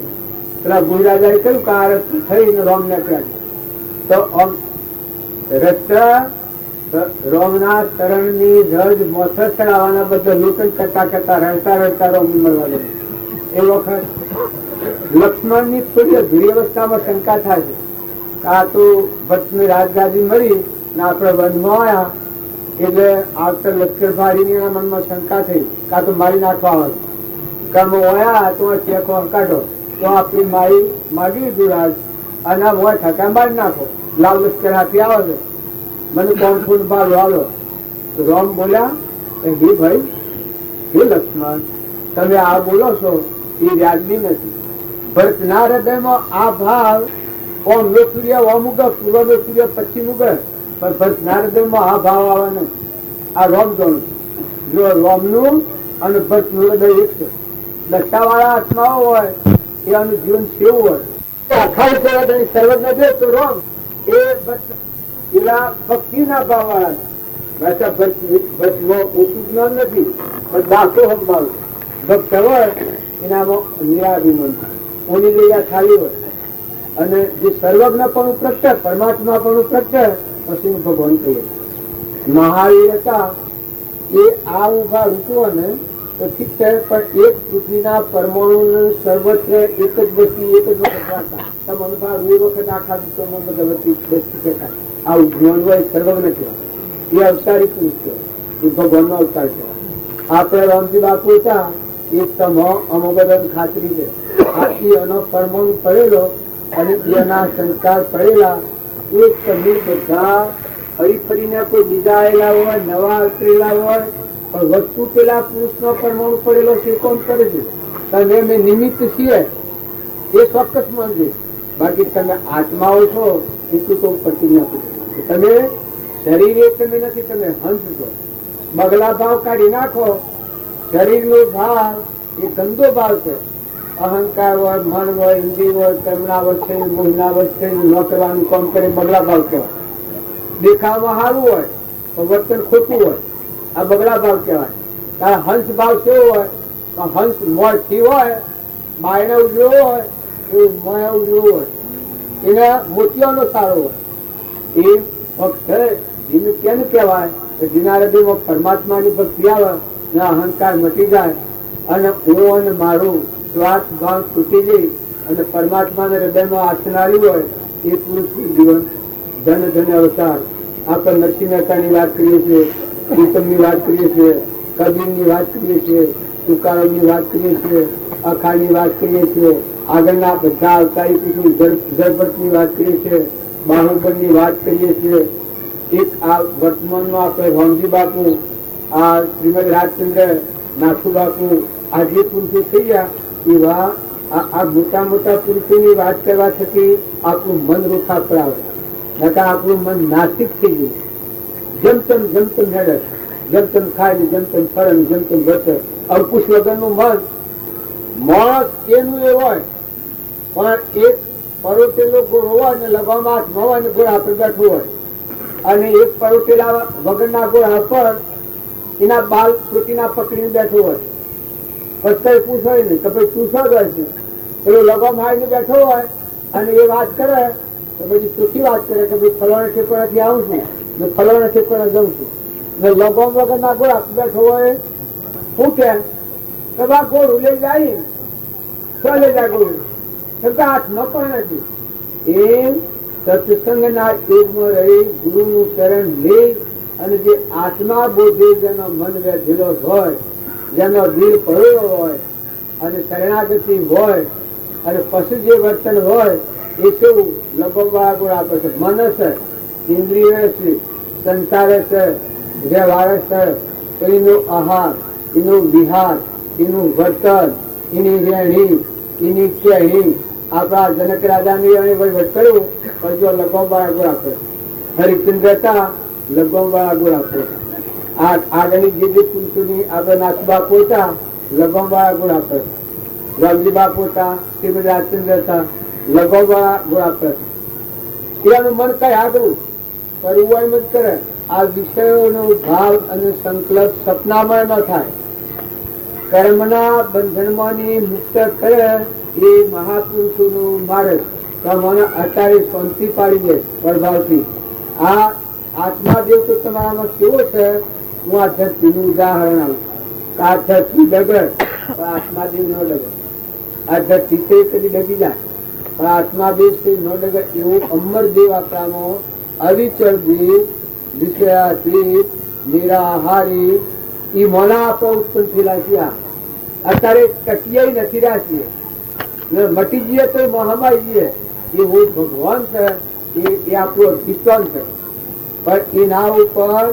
પેલા ગુજરાજાએ કહ્યું કે આ રસ્તો થઈને રોમ ને તો રસ્તા રોમના શરણની ધજ મોસર ચડાવવાના બદલે લૂંટણ કરતા રડતા રોમ મળવા દે. એ વખત લક્ષ્મણની થોડી અધૂરી અવસ્થામાં શંકા થાય છે કે આ તો ભટ્ટની રાજગાદી મળી ને આપણે વનમાં આવ્યા એટલે આવતા લશ્કર ભારીની એના મનમાં શંકા થઈ કાં તો મારી નાખવા આવે કર્મ હોયા તો ચેકો કાઢો તો આપણી મારી માગી લીધું રાજ અને હોય ઠકા મારી નાખો, લાવ લશ્કર હાથી આવે છે, મને કોણ ફૂલ ભાવ આવો. રોમ બોલ્યા હે ભાઈ, હે લક્ષ્મણ, તમે આ બોલો છો એ વ્યાજબી નથી. ભરતના હૃદયમાં આ ભાવ ઓમ નો સૂર્ય ઓમ ઉગે, પૂર્વ નો સૂર્ય પશ્ચિમ ઉગે, પણ ભરતના હૃદયમાં આ ભાવ આવે નહીં. આ રોમ જોડું જો રોમનું અને ભરતનું હૃદય એક છે. દશાવાળા આત્માઓ હોય એનું જીવન સેવું હોય. આખા સર્વજ્ઞ છે તો રોમ એ એના ભક્તિના ભાવ વાળા ઓછું જ્ઞાન નથી પણ દાખલો સંભાળ ભક્ત હોય એનામાં નિરાભિમન ઓની જગ્યા ખાલી હોય અને જે સર્વજ્ઞ પણ પ્રગટે પરમાત્મા પણ પ્રગટે પછી ભગવાન કહીએ. મહાવીર હતા એ આ ઉભા ઋતુ અને તો ઠીક છે પણ એક પૃથ્વીના પરમાણુ સર્વત્ર એક જ વસ્તી એક જ વખત વાંચતા અનુભાવ એ વખત આખા વિશ્વમાં બધા વસ્તી શકાય. આ જ્ઞાન હોય સર્વજ્ઞ કહેવાય, એ અવતારી પુરુષ કહેવાય, એ ભગવાનનો અવતાર કહેવાય. આપણે રામજી બાપુ હતા એ અમો બધા ખાતરી છે. આથી એનો પરમાણુ પડેલો અને એના સંસ્કાર પડેલા એક તમે બધા ફરી ફરીને કોઈ બીજા આવેલા હોય, નવા ઉતરેલા હોય, પણ વસ્તુ પેલા પુરુષનો પરમાણુ પડેલો છે કોણ કરે છે? તમે અમે નિમિત્ત છીએ એ ચોક્કસ માનજો, બાકી તમે આત્માઓ છો એટલું તો પ્રતિજ્ઞા કરો. તમે શરીર એ તમે નથી, તમે હંસ છો. બગલા ભાવ કાઢી નાખો. શરીરનો ભાવ એ ગંદો ભાવ છે. અહંકાર હોય, મન હોય, ઇન્દ્રિય હોય, કર્મના વચ્ચે મોહના વચ્ચે ન કરવાનું કામ કરે બગલા ભાવ કહેવાય. દેખાવમાં સારું હોય તો વર્તન ખોટું હોય, આ બગલા ભાવ કહેવાય. કારણ હંસ ભાવ કેવો હોય? હંસ મોરથી હોય, બાયણે ઉજળો હોય, એ મોયા ઉજળો હોય, એને મોતિયાનો સારો હોય. એ ભક્ત એને કેમ કહેવાય? જેના હૃદયમાં પરમાત્માની ભક્તિ આવે ને અહંકાર મટી જાય અને હું અને મારું સ્વાર્થ ભાવ તૂટી જાય અને પરમાત્માના હૃદયમાં આસનારી હોય એ પુરુષનું જીવન ધન ધન અવતાર. આપણે નરસિંહ મહેતાની વાત કરીએ છીએ, ગીતમની વાત કરીએ છીએ, કબીરની વાત કરીએ છીએ, તુકારામની વાત કરીએ છીએ, અખાની વાત કરીએ છીએ, આગળના બધા અવતારી પુરુષ જળભટ્ટની વાત કરીએ છીએ, બાહુબળની વાત કરીએ છીએ. એક આ વર્તમાનમાં આપણે રામજી બાપુ, આ શ્રીમદ રાજચંદ્ર, નાથુ બાપુ, આ જે પુરુષો થઈ ગયા એવા આ મોટા મોટા પુરુષોની વાત કરવા થકી આપણું મન રૂખા પડાવે, નકા આપણું મન નાસ્તિક થઈ ગયું. જેમ તેમ હેડે, જેમ તેમ ખાય, જેમ તેમ ફરે, જેમ તેમ વર્તે. અંકુશ વગરનું મન માણસ એનું એ હોય પણ એક પરોટેલો ગોળ હોય ને લગાવવામાં હાથ હોય ને ગોળ આપણે બેઠું હોય અને એક પરોટેલા વગરના ગોળ પર એના બાલ છોટીના પકડીને બેઠું હોય. પછી પૂછાય નહીં કે ભાઈ તું શું કરે છે? પેલો લગામ હારીને બેઠો હોય અને એ વાત કરે તો પછી સુખી વાત કરે કે ભાઈ ફલાણા ઠેકોણાથી આવું છું ને ફલાણા ઠેકોણા જઉં છું ને લગામ વગરના ગોળ બેઠો હોય શું કે ગોળ લઈ જાય ચાલે જાય ગોળ હાથમાં પણ નથી. એ સત્સંગના યુગમાં રહી ગુરુનું શરણ લે અને જે આત્મા બોધે જેનો મન વેધેલો હોય, જેનો દિલ પડેલો હોય અને શરણાગતિ હોય અને પછી જે વર્તન હોય એ શું લગોવા ગુણ આપે છે. મનસ ઇન્દ્રિય છે, સંસાર છે, વ્યવહાર છે, એનું આહાર, એનું વિહાર, એનું વર્તન, એની રહેણી, એની કહેણી. આપણા જનક રાજાની વહીવટ કર્યું પણ જો લગોવા ગુણ આપે. હરિચંદ્ર હતા લગોવા ગુણ આપે. આગળની જે પુરુષોની આપણે નાથબા પહોંચ્યા લગામવાળા ગુણ આપે છે. રામજી બાપુ હતા, શ્રીમદ રાજચંદ્ર હતા, લગામવાળા ગુણ આપે છે. એનું મન કઈ આગળ કરવું એમ જ કરે. આ વિષયોનો ભાવ અને સંકલ્પ સપનામાં ન થાય. કર્મના બંધનમાંની મુક્ત કરે એ મહાપુરુષોનું માર્ગ. તો મને અત્યારે શાંતિ પાડી દે પ્રભાવથી. આ આત્માદેવ તો તમારામાં કેવો છે? હું આ ધરતીનું ઉદાહરણ આવું. આ ધરતી ડગર પણ આત્માદેવ ન ડગર. આ ધરતી છે કદી ડગી જાય પણ આત્માદેવ છે ન ડગર. એવું અમરદેવ આપણામાં અવિચળ દેવ, વિષયાતીત, નિરાહારી એ મોના આપણા ઉત્પન્ન થયેલા છે. અત્યારે ટકીએ નથી રહ્યા છીએ. મટી જઈએ તો મહામારી જઈએ. એ હું ભગવાન છે એ આપણું અધિષ્ઠાન છે. પણ એના ઉપર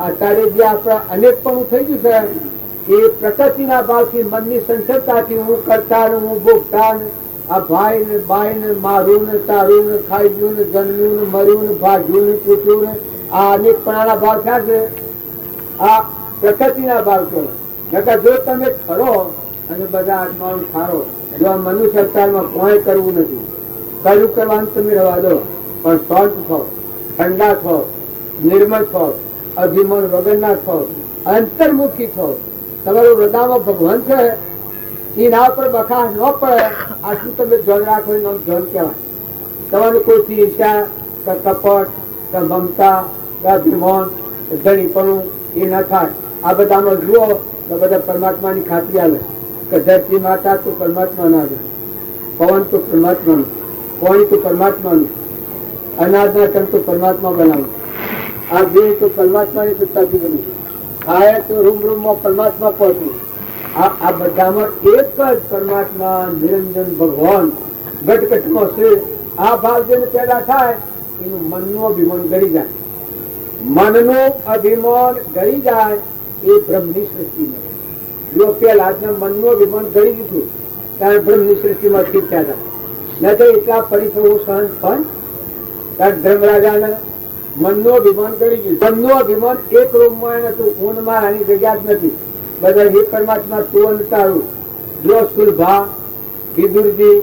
અત્યારે જે આપણા અનેકપણું થઈ ગયું છે એ પ્રકૃતિના ભાવથી, મનની સંસદતાથી, હું કરતા ને હું ભોગતા ને આ ભાઈ ને બાઈ ને મારું ને તારું ને ખાઈ ગયું ને જન્મ્યું ને મર્યું ને ભાગ્યું ને પૂછ્યું ને આ અનેકપણાના ભાવ થયા છે. આ પ્રકૃતિના ભાવ છે. જો તમે ખરો અને બધા આત્માઓ ખારો, જો આ મનુષ્ય અવતારમાં કોઈ કરવું નથી, કર્યું કરવાનું તમે રવા દો, પણ શાંત થો, ઠંડા થો, નિર્મળ થો, અભિમાન વગરના થો, અંતર્મુખી થો. તમારું હૃદયમાં ભગવાન છે એના ઉપર બખાસ ન પડે. આટલું તમે ધન રાખો એનું ધન કહેવાય. તમારું કોઈ ઈર્ષા કે કપટ કે મમતા કે અભિમાન ધણીપણું એ ન થાય. આ બધામાં જુઓ તો બધા પરમાત્માની ખાતરી આવે કે ધરતી માતા તો પરમાત્મા ના આવે, પવન તો પરમાત્માનું, પાણી તો પરમાત્માનું, અનાજના કણ તો પરમાત્મા બનાવે, આ દેહ તો પરમાત્માની સત્તાથી બન્યું, ખાય તો રૂમ રૂમમાં પરમાત્મા પહોંચ્યું. આ બધામાં એક જ પરમાત્મા નિરંજન ભગવાન ઘટઘટમાં છે. આ ભાવ જેને પેદા થાય એનું મનનું અભિમાન ગળી જાય. મનનું અભિમાન ગળી જાય એ બ્રહ્મની સૃષ્ટિ મળે. જો પેલા મનનું અભિમાન ગળી દીધું ત્યારે બ્રહ્મની સૃષ્ટિમાં સ્થિત થયા હતા. ન તો એટલા પરિસરો સહન પણ ત્યારે ધર્મરાજાને મનનું અભિમાન ગળી ગયું. મનનું અભિમાન એક રૂમમાં નતું, ઊંડમાં આની જગ્યા જ નથી. બધા હે પરમાત્મા તું અને તારું. જો સુલભા વિદુરજી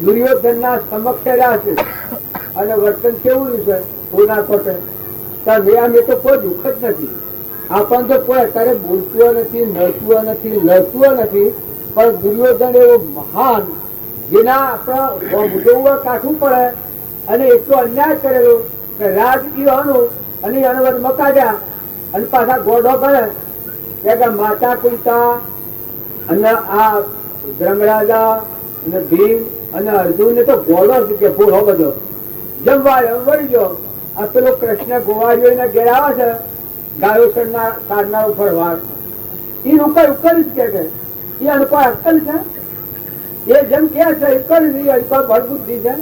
દુર્યોધનના સમક્ષ રહ્યા છે અને વર્તન કેવું છે પૂર્ણા કોટે. મેં તો કોઈ દુઃખ જ નથી. આપણને તો કોઈ અત્યારે બોલતું નથી, નડતું નથી, લડતું નથી. પણ દુર્યોધન એવો મહાન જેના આપણા જોવું કાઢવું પડે અને એટલો અન્યાય કરેલો કે રાજ ઈવાનું અને અણવર મકાડ્યા અને પાછા ગોડો કરે કે માતા કુંતા અને આ ધર્મરાજા અને ભીમ અને અર્જુન ને તો ગોડો જ કે ભૂરો બધો જમવા વળી ગયો. આ પેલો કૃષ્ણ ગોવાળીઓ ઘેર આવે છે ગાયો સાધના ઉપર વાર એ રૂપાય ઉકલ જ કે એ અનુકો અક્કલ છે. એ જેમ કે છે ઉકલ નહીં, અનુકો બળબુદ્ધિ છે.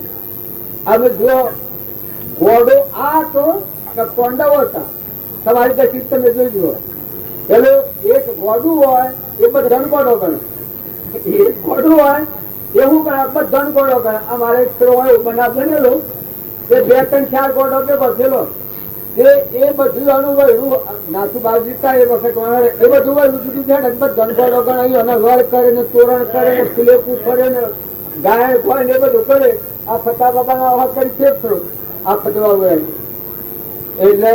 હવે જો ઘોડો આ તો કોંડાઓ હતા તમારી પાસે તમે જોઈ જુઓ. પેલું એક ઘોડું હોય એ બધા ઘોડો ગણે, એક ઘોડું હોય એવું ગણે બધા ઘોડો ગણે. અમારે બનાવ બનેલો એ 2-3-4 ઘોડો ભેગો થયેલો એ બધું અનુભવ્યું નાથુ બાજુતા એ વખત એ બધું હોય જુદું છે. બધા ઘોડો ગણાયું અને વર કરે ને તોરણ કરે ને ફુલેકું ફરે ને ગાય હોય ને એ બધું કરે. આ ફતા બાબા ના કરી ફેફરો આ ફતવા હોય એટલે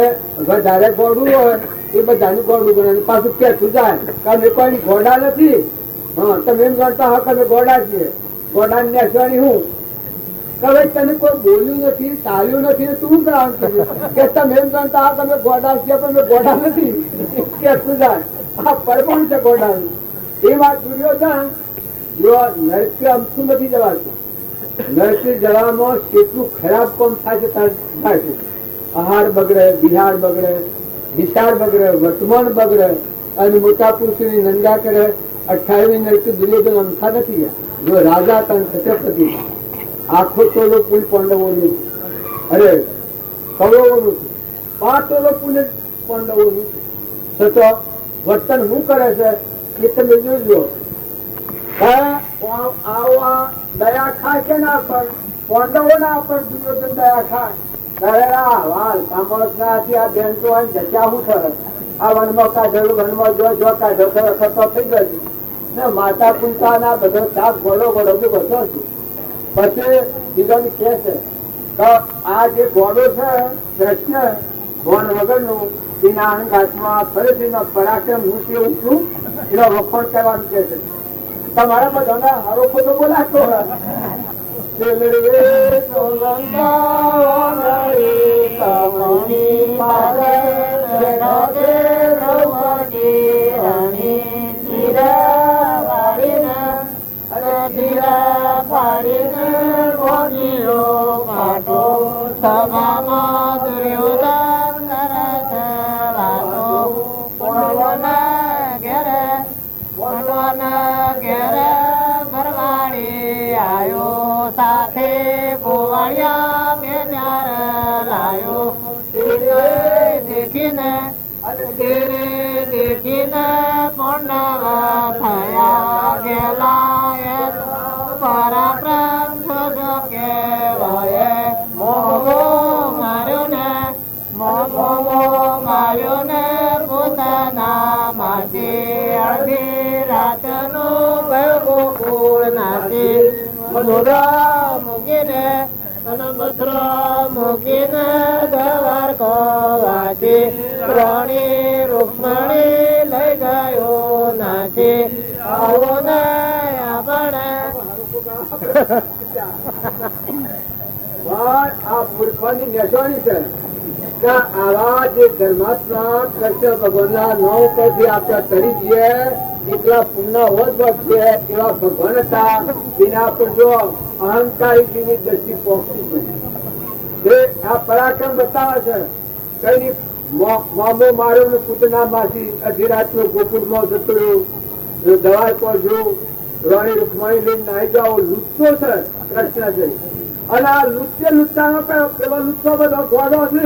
વધારે ઘોડું હોય એ બધાનું ઘોડું ગણે. પાછું કેતું જાય કારણ એ કોઈ ઘોડા નથી. હા તમે એમ ગણતા હો કે અમે ઘોડા છીએ, ઘોડા ને નેસવાની હું હવે તને કોઈ બોલ્યું નથી, ચાલ્યું નથી, તું કારણ કે તમે એમ ગણતા હો કે અમે ઘોડા છીએ પણ અમે ઘોડા નથી. કેતું જાય આ પરમાણ છે ઘોડાનું. એ વાત દુર્યોધન જો નરકે અમથું નથી જવાતું. નરકે જવામાં કેટલું ખરાબ કામ થાય છે થાય છે. આહાર બગડે, બિહાર બગડે, વિચાર બગડે, વર્તમાન બગડે અને મોટા પુરુષોની નિંદા કરે. 28મી નરકે દુર્યોધન અમથા નથી ગયા. જો રાજા તન છત્રપતિ આખો તોલો પુલ પાંડવોનું અરે કૌરવોનું છે, 5 તોલો પુલ પાંડવોનું છે. છતાં વર્તન શું કરે છે એ તમે જોજો. આવા દયા ખાય છે ના પણ પાંડવો ના પણ દુર્યોધન દયા ખાય. આ બેન તો જગ્યા શું કરે આ વનમાં કાઢેલું વનમાં જો કાઢો ખતો થઈ ગયું ને માતા પિતા બધો સાપ ગોળો ગોળો બધો છું. પછી બીજો કે છે તો આ જે ગોળો છે કૃષ્ણ ગોળ વગરનું એના અંગાતમાં ફરીથી પરાક્રમ હું કેવું છું એનો વખોડ કરવાનું કે છે. તમારા બધાના આરોપો તો બોલાતો હોય. સાથે ગોવાળિયા બે ચાર લાયો દેખીને દેખીને પોંડવ થયા ગેલા પરાક્રમ છો કેવાય મોહો માર્યો ને પોતાના માસી અડધી રાતનું ગોકુળ નાસી મધુરા મૂકીને અને મથુરા મૂકીને ગવાર વાસી રાણી રૂક્ષ્મણી લઈ ગયો નાસી આવો ને આપણે આ મૂર્ખોની નિશાની છે કે આવા જે ધર્માત્મા કૃષ્ણ ભગવાનના નામ પરથી આપણે તરી જઈએ એટલા પુણ્ય હોત છે એવા ભગવાન હતા. એના પર જો અહંકારીજીની દ્રષ્ટિ પહોંચતી નથી. આ પરાક્રમ બતાવે છે કઈ મામો માર્યો ને પૂતના માસી અડધી રાતનો ગોકુળમાં જતો રહ્યો. દવાઈ પર જો રાણી રૂકમણી લઈને નાઈ જાઓ લૂંટતો છે કૃષ્ણ છે. અને આ લૂંટતાનો પેલો લૂંટતો બધો ગોળો છે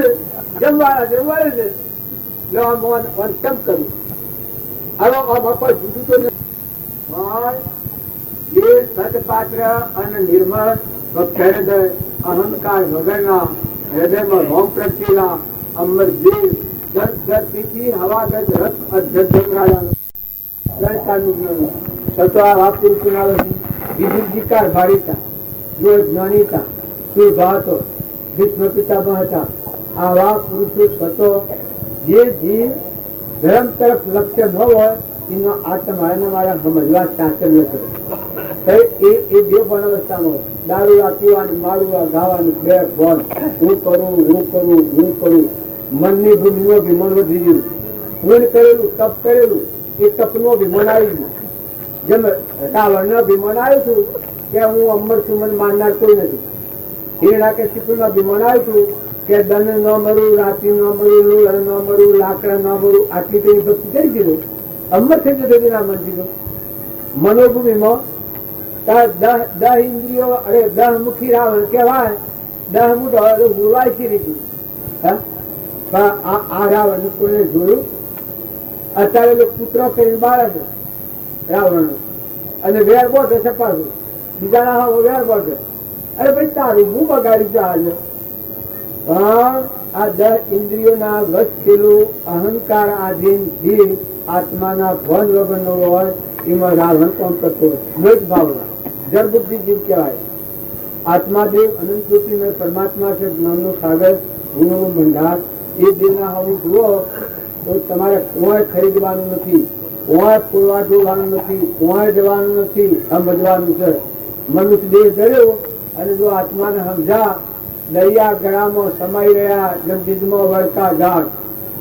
જમવાના છે વળે છે કેમ કરું હવે આમાં કોઈ જુદું તો નથી. એ સદપાત્ર અને નિર્મળ હૃદય અહંકાર વગરના હૃદયમાં રોમ પ્રત્યેલા અમર જીવ ધરતીથી હવાગત રથ અધ્યક્ષ સતો આ વાપુર સુનાવે વિધિકાર ભારીતા જો જ્ઞાનીતા સુભાતો ભીષ્મ પિતામહ હતા. આવા પુરુષો સતો જે જીવ ધર્મ તરફ લક્ષ્ય ન હોય એનો આત્મા મારા સમજવા ચાચલ્ય કરે. એ બે પણ અવસ્થામાં દારૂ પીવાનું મારવા ગાવાનું બે ભોન હું કરું મનની ભૂમિનો વિમન વધી ગયું. પૂર્ણ કરેલું તપ કરેલું એ તપનો વિમન આવી ગયું. જેમ રાવણનો વિમન આવ્યું છું કે હું અમર સુમન માનનાર કોઈ નથી. હિરણાકશિપુમાં વિમન આવ્યું છું કે દન ન મરું, રાત્રિ ન મરું, લોહર ન મરું, લાકડા ન મરું, આટલી તેની ભક્તિ કરી દીધું. અમર થઈ જતો ના મન દીધો. મનોભૂમિમાં 10 ઇન્દ્રિયો અરે 10 મુખી રાવણ કહેવાય. 10 મુઠ ગુરવાય શી રીતે આ રાવણ કોઈને જોયું? અત્યારે લોકો પુત્ર કરીને બાળક રાવણ અને વેર બોટ સપાસું બીજા ના વેર બોટ. અરે ભાઈ તારું હું બગાડી ચાલે. પણ આ 10 ઇન્દ્રિયોના વશ થયેલું અહંકાર આધીન જીવ આત્માના ભન વગરનો હોય એમાં રાવણ કોણ કરતો હોય ભાવના જળબુદ્ધિ જીવ કહેવાય. આત્માદેવ અનંત કોટીનો પરમાત્મા છે, જ્ઞાનનો સાગર, ગુણોનો ભંડાર. એ દેવના હવે જુઓ તો તમારે કોઈ ખરીદવાનું નથી, કોઈ પૂરવા જોવાનું નથી, કોઈ જવાનું નથી, સમજવાનું છે. મનુષ્ય દેહ ધર્યો અને જો આત્માને સમજા દરિયા ગળામાં સમાઈ રહ્યા જેમ બીજમાં વળતા ઝાડ,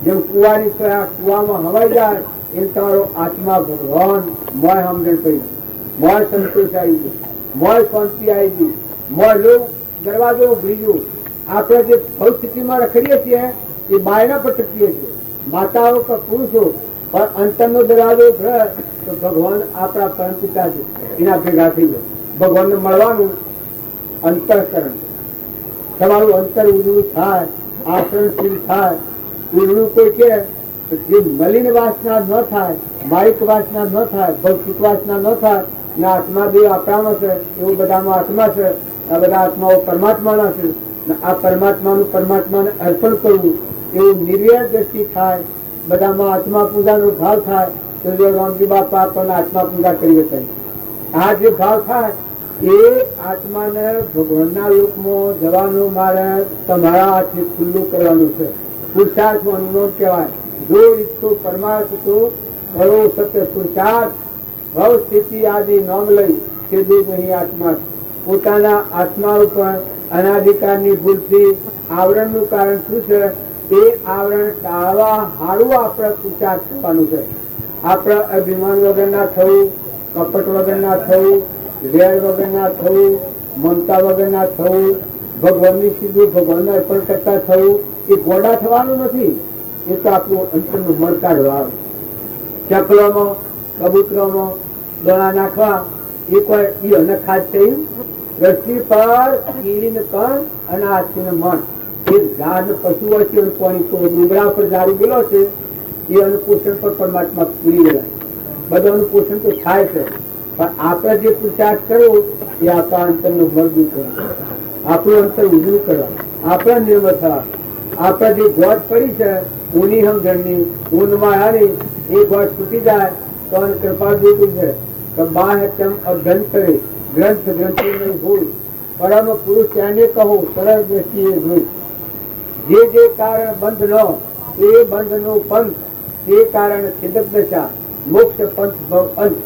જેમ કુવાની કુવામાં હવાઈ જાય એમ તમારો આત્મા ભગવાન મોય સમજણ કરી, મોય સંતોષ આવી ગયો, મોય શાંતિ આવી ગઈ, મોય લોક દરવાજો ઉભરી ગયો. આપણે જે ભવ સ્થિતિમાં રખડીએ છીએ એ બાયના પર ટકીએ છીએ, માતાઓ કે પુરુષો, પણ અંતરનો દરવાજો ઉભરે તો ભગવાન આપણા પરમ પિતા છે એના ભેગા થઈ જાય. ભગવાનને મળવાનું અંતરકરણ, તમારું અંતર ઉજળું થાય, આચરણશીલ થાય. ઉજળું કોઈ કે જે મલિન વાસના ન થાય, માયિક વાસના ન થાય, ભૌતિક વાસના ન થાય ને આત્મા દેવ આપણામાં છે એવું બધામાં આત્મા છે. આ બધા આત્માઓ પરમાત્માના છે. આ પરમાત્માનું પરમાત્માને અર્પણ કરવું એવું નિર્વ્યય દ્રષ્ટિ થાય, બધામાં આત્મા પૂજાનો ભાવ થાય. તો જો રામજી બાપા આપણને આત્મા પૂજા કરી બતાવી. આ જે ભાવ થાય એ આત્માને ભગવાનના લોકમાં જવાનું મારે તમારા હાથથી ખુલ્લું કરવાનું છે. પુરુષાર્થ અનુરોધ કહેવાય. જો ઈચ્છો પરમાર્થ તો કરો સત્ય પુરુષાર્થ ભવ સ્થિતિ આદિ નામ લઈ તે દે નહીં આત્મા. પોતાના આત્મા ઉપર અનાધિકારની ભૂલથી આવરણનું કારણ શું છે એ આવરણ ટાળવા હારું આપણે પુરુષાર્થ કરવાનું છે. આપણે અભિમાન વગર ના થવું, કપટ વગર ના થવું, વેર વગર ના થવું, મમતા વગર ના થવું, ભગવાનની સીધું ભગવાનને અર્પણ કરતા થવું એ ગોડા થવાનું નથી. એ તો આપણું અંતરનું મળ કાઢવાનું. ચકલોમાં કબૂતરોમાં દવા નાખવા એ કોઈ ઈ અને ખાદ થયું. દ્રષ્ટિ પર કીડીને કણ અને હાથીને મણ એ ઝાડ પશુ વચ્ચે પાણી તો ડુંગરા પર ઝાડી ગયેલો છે એ અનુપોષણ પર પરમાત્મા પૂરી ગયેલા. બધાનું પોષણ તો થાય છે પણ આપણે જે પુરુષાર્થ કરવો એ આપણા અંતરનું મજબૂત કરવું, આપણું અંતર ઉજળું કરવા, આપણા નિર્મળ થવા. આપણે જે ગોઠ પડી છે ઊની સમજણની ઊનમાં હારી એ ગોઠ છૂટી જાય તો કૃપા દીધું છે કે બાહ્યતમ અભ્યંતરે ગ્રંથ ગ્રંથિ નહીં ભૂલ પરમ પુરુષ તેને કહો સરળ દ્રષ્ટિએ જોઈ. જે કારણ બંધ ન એ બંધ નો પંથ એ કારણ છેદક દશા મોક્ષ પંથ ભવ અંત.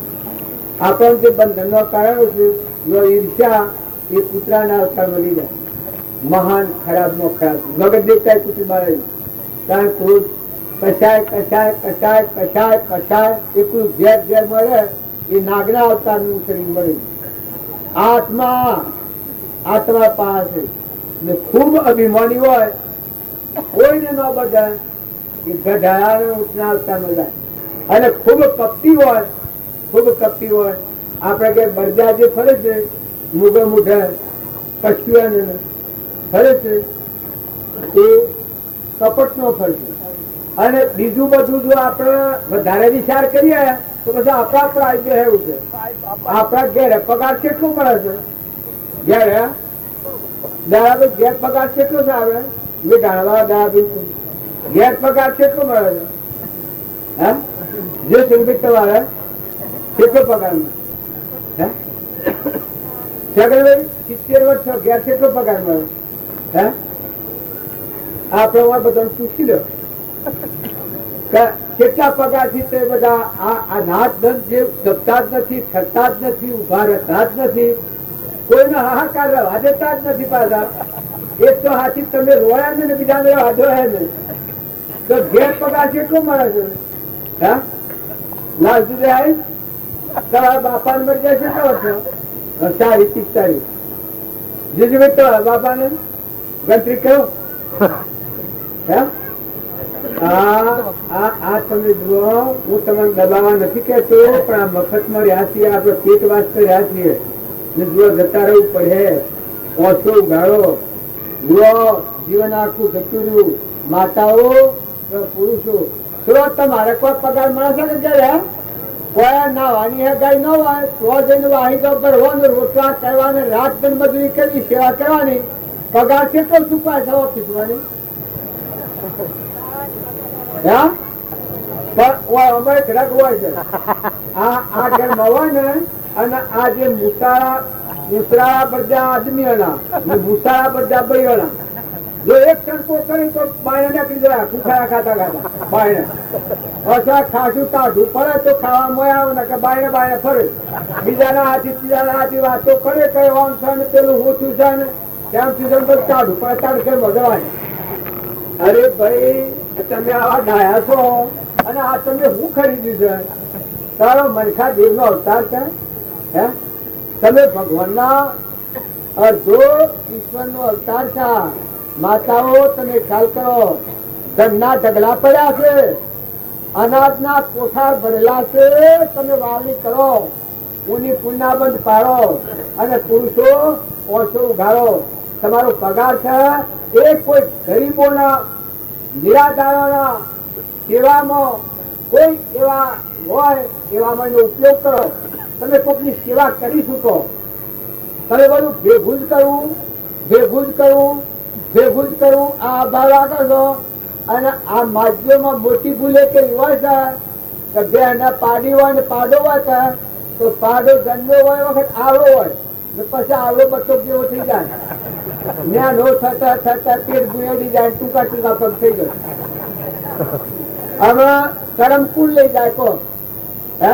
આપણને જે બંધનનો કારણ છે જો ઈર્ષ્યા એ કૂતરાના અવતાર મળી જાય. મહાન ખરાબનો ખરાબ મગજ દેખાય કુટુંબ કારણ ક્રોધ કશાય કશાય કશાય કશાય કશાય એટલું ઝેર ઝેર મળે એ નાગના અવતારનું શરીર મળે. આત્મા આત્મા પાસે ને ખૂબ અભિમાની હોય કોઈને ન બધાય એ ગધાને ઉઠના અવતારમાં જાય. અને ખૂબ કપટી હોય આપણે કે બરજા જે ફરે છે મુગે મુઢે કચ્છું ફરે છે એ કપટ નો ફરશે. અને બીજું બધું જો આપણે વધારે વિચાર કરીએ તો પછી આપણા પર આવી જાય એવું છે. આપણા ઘેર પગાર કેટલો મળે છે? ઘેર ઘેર પગાર કેટલો છે? આવે મેં જાણવા દા બિલકુલ ઘેર પગાર કેટલો મળે છે? હા જે સંગીત તમારે કેટલો પગાર મળે? 70 વર્ષ ઘેર કેટલો પગાર મળે? હે આપણે બધા પૂછી લો કેટલા પગાર થી તે બધા આ નાથ ધન જે દબતા જ નથી, થતા જ નથી, ઉભા રહેતા જ નથી, કોઈને હાહાકાર રહેવા દેતા જ નથી. પાછા એક તો હાથી તમે રોયા ને બીજા વાંધો હે ને તો ઘેર પગાર કેટલો મળે છે? હા લાલ સુધી આવી તમારા બાપા ને મળી જાય છે કેટલો વર્ષો? 45 જીજી ભાઈ તમારા બાપા ને ગણતરી કરો. આ તમે જુઓ હું તમને દબાવવા નથી કેતો પણ આ મફત માં રહ્યા છીએ, આપડે પેટ વાસ્તે રહ્યા છીએ ને જુઓ જતા રહેવું પડે. ઓછો ઉગાડો જુઓ જીવન આખું જતું રહ્યું. માતાઓ પુરુષો તો તમારે કોઈ પગાર મળે છે કે ક્યારે? કોઈ નાવાની હે ગાય ન હોય તો જઈને વાહિદો ભરવાનો, રોટલા કરવાને, રાત દિન મજૂરી કરવી, સેવા કરવાની. પગાર કેટલો ચૂકવાય છે ઓફિસવાની? અમારે ઘરાક હોય છે આ ઘરમાં હોય ને અને આ જે મુસરાળા બધા આદમીઓના મુસાળા બધા ભાઈઓના જો એક ટણકો કરી તો બાયણે નીકળી જાય કુખાયા ખાતા ખાતા બાયણે. અથવા ખાસું કાઢું પડે તો ખાવા મોયા આવે ને કે બાયણે ફરે બીજાના હાથી વાતો કરે કઈ આમ છે ને પેલું ઓછું છે ને તેમ સુધી કાઢું પડે તડકે મજવાની. અરે ભાઈ તમે આવા ડાયા છો અને આ તમે શું ખરીદ્યું છે? તારો મનખા દેવ નો અવતાર છે. હે તમે ભગવાનના અર્ધો ઈશ્વર નો અવતાર છે. માતાઓ તમે ખ્યાલ કરો ધનના ઢગલા પડ્યા છે, અનાજના કોઠાર ભરેલા છે, તમે વાવણી કરો, ઊની પુન્નાબંધ પાડો અને પુરુષો ઓછો ઉઘાડો. તમારો પગાર છે એ કોઈ ગરીબોના નિરાધારોના સેવામાં કોઈ એવા હોય એવામાં એનો ઉપયોગ કરો. તમે કોઈની સેવા કરી શકો. તમે બધું ભેગું જ કરવું આ ભાવ રાખો છો. અને આ માધ્યમમાં મોટી ભૂલે કેવી હોય છે કે બે એને પાડી હોય ને પાડો હોય તો પાડો જન્મ્યો હોય વખત આવડો હોય ને પછી આવડો બચ્ચો જેવો થઈ જાય ત્યાં નો થતા થતા પેટ ગુંડી જાય ટૂંકા ટૂંકા પગ થઈ જાય. હવે કરમ કુલ લઈ જાય કો હે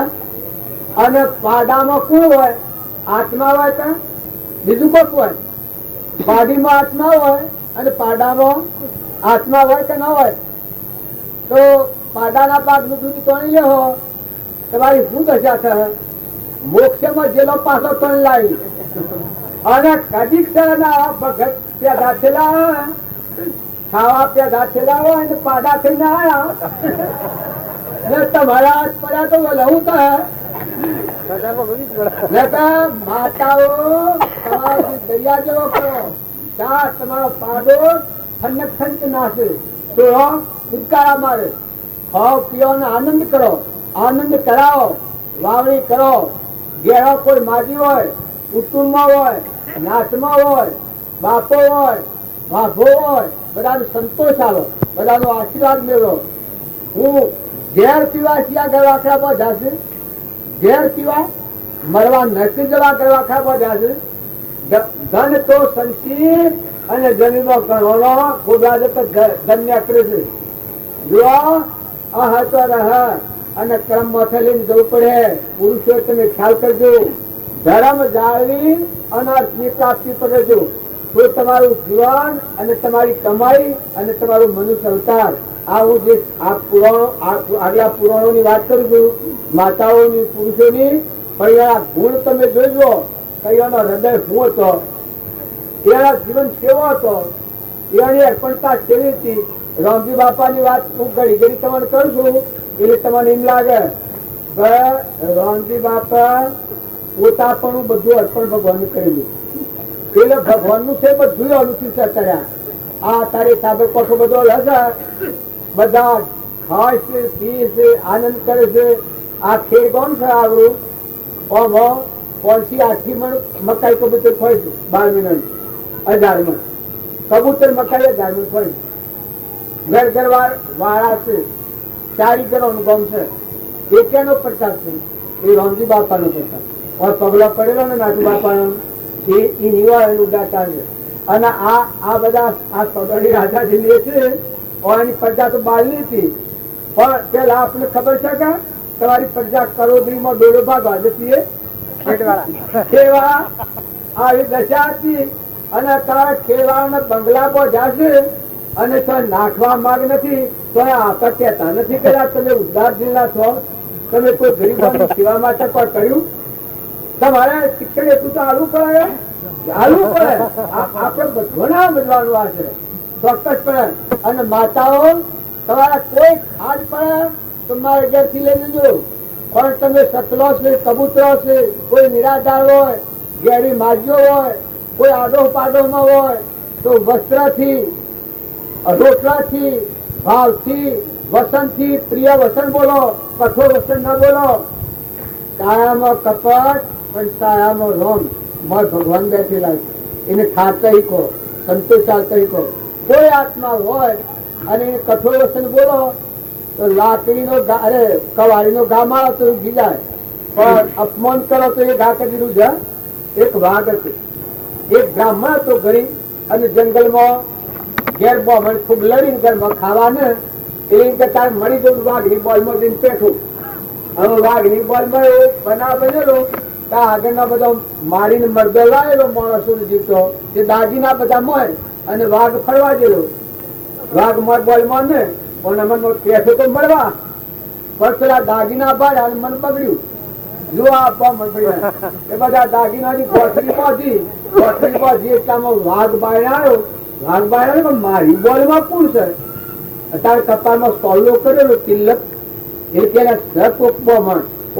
અને પાડામાં કુલ હોય આત્મા હોય કે બીજું કોક હોય. પાડીમાં આત્મા હોય અને પાડામાં આત્મા હોય કે ના હોય તો પાડાના પાકનું દૂધ તોણી લેવો તમારી શું દશા થાય? મોક્ષમાં જેલો પાછો તણ લાવી અને કદીક ભગત પેદા થયેલા ખાવા પેદા થયેલા હોય ને પાડા થઈને આયા ને તમારા હાથ પડ્યા તો લવું તો માતાઓ તમારો દરિયા જેવો કરો તમારો પાડો ઠંડક ઠંડ નાશે તો ઉદકારા મારે ખાઓ પીઓ ને આનંદ કરો, આનંદ કરાવો, વાવણી કરો. ઘેરો કોઈ માજી હોય, કુટુંબમાં હોય, નાચમાં હોય, બાપો હોય, વાઘો હોય, બધાનો સંતોષ આવો, બધાનો આશીર્વાદ મેળવો. હું ઝેર પીવા સિયા કરવા ખરાબ જાશે, ઝેર પીવા મરવા નરકી જવા કરવા ખરાબ જાશે. ધન તો સંચી અને જમીનો ગણવાનો ખોબા તો ધન ને અકરે છે. જો આ તો રહ અને ક્રમ માથે લઈને જવું પડે. પુરુષો તમે ખ્યાલ કરજો, ધર્મ જાળવી અનર્થની પ્રાપ્તિ કરજો તો તમારું જીવન અને તમારી કમાઈ અને તમારું મનુષ્ય અવતાર. આ હું જે આ પુરાણો આગલા પુરાણોની વાત કરું છું, માતાઓની પુરુષોની, પણ એના ગુણ તમે જોજો. કઈનો હૃદય શું હતો, એના જીવન કેવો હતો, એની અર્પણતા કેવી હતી. રામજી બાપાની વાત હું ઘડી ઘડી તમને કરું છું એટલે તમને એમ લાગે રામજી બાપા પોતા પણ બધું અર્પણ ભગવાન કરેલું. એટલે ભગવાન નું છે બધું અનુસૂચ કર્યા. આ તારે સાબે કોઠો બધો હશે, બધા ખાય છે, પીએ છે, આનંદ કરે છે. આ ખેર કોણ છે આવડું પોલસી 8 મણ મકાઈ કબૂતર ફળ છે, 12 મણ 1000 મણ કબૂતર મકાઈ 1000 મણ ફળ. ઘર ઘરવાર વાળા છે, 4 ઘરોનું ગામ છે. એકેનો પ્રતાપ છે એ રામજી બાપાનો પ્રતાપ. પગલા પડેલો ને નાથુ બાપાનો એ નિવારણ ઉડાતા છે. અને આ બધા આ પગડી રાજાજી લે છે એની પ્રજા તો બાળની હતી. પણ પેલા આપને ખબર છે કે તમારી પ્રજા કરોદરીમાં દોડો ભાગવા જતી ખેવા આવી દશા હતી. અને તારા ખેવાના બંગલા પર જશે અને તો નાખવા માંગ નથી તો આપા કહેતા નથી કે તમે ઉદ્ધાર જિલ્લા છો, તમે કોઈ ગરીબોની સેવા માટે કોઈ કર્યું? તમારે શિક્ષણ એટલું તો આલવું પડે, આલવું પડે. આપણે બધું બનવાનું આ છે ચોક્કસ પડે. અને માતાઓ તમારા કોઈ ખાદ પડે તો મારે ઘેરથી લઈ લેજો. પણ તમે સતલો છે, કબૂતરો છે, કોઈ નિરાધાર હોય, ઘેરી માજીઓ હોય, કોઈ આડો પાડોમાં હોય તો વસ્ત્રથી, રોટલાથી, ભાવથી, વસનથી, પ્રિય વસન બોલો, કઠોર વસન ન બોલો. કાયામાં કપટ પણ સાયામાં રોમ. માર ભગવાન બેઠેલા છે, એને ખાતા કહો, સંતોષાતા કહો. કોઈ આત્મા હોય અને એને કઠોર વસન બોલો તો લાકડીનો અરે કવાડીનો ઘા મારો તો ઉગી જાય, પણ અપમાન કરો તો એ ઘા કરી દીધું છે. એક વાઘ હતું, એક બ્રાહ્મણ હતો ગરીબ અને જંગલમાં ઘેર બ્રાહ્મણ ખૂબ લડીને ઘરમાં ખાવાને એ રીતે તારે મળી જવું વાઘની બોલમાં જઈને પેઠું. હવે વાઘની બોલમાં એવો બનાવ બનેલો ત્યાં આગળના બધા મારીને મરદો લાવેલો માણસો જીવતો તે દાગીના બધા મોય અને વાઘ ફરવા ગયેલો. વાઘ મર બોલમાં ને પણ મન પેઠું તો મળવા પણ પેલા દાગીના બાળ્યા અને મન બગડ્યું. જો આ એ બધા દાગીનાની કોથળી પહોંચી એટલામાં વાઘ બાળ્યા આવ્યો. વાઘ બાળ્યા પણ મારી બોલમાં કોણ છે? અત્યારે કપાળમાં સોલ્લો કરેલો તિલક એ કે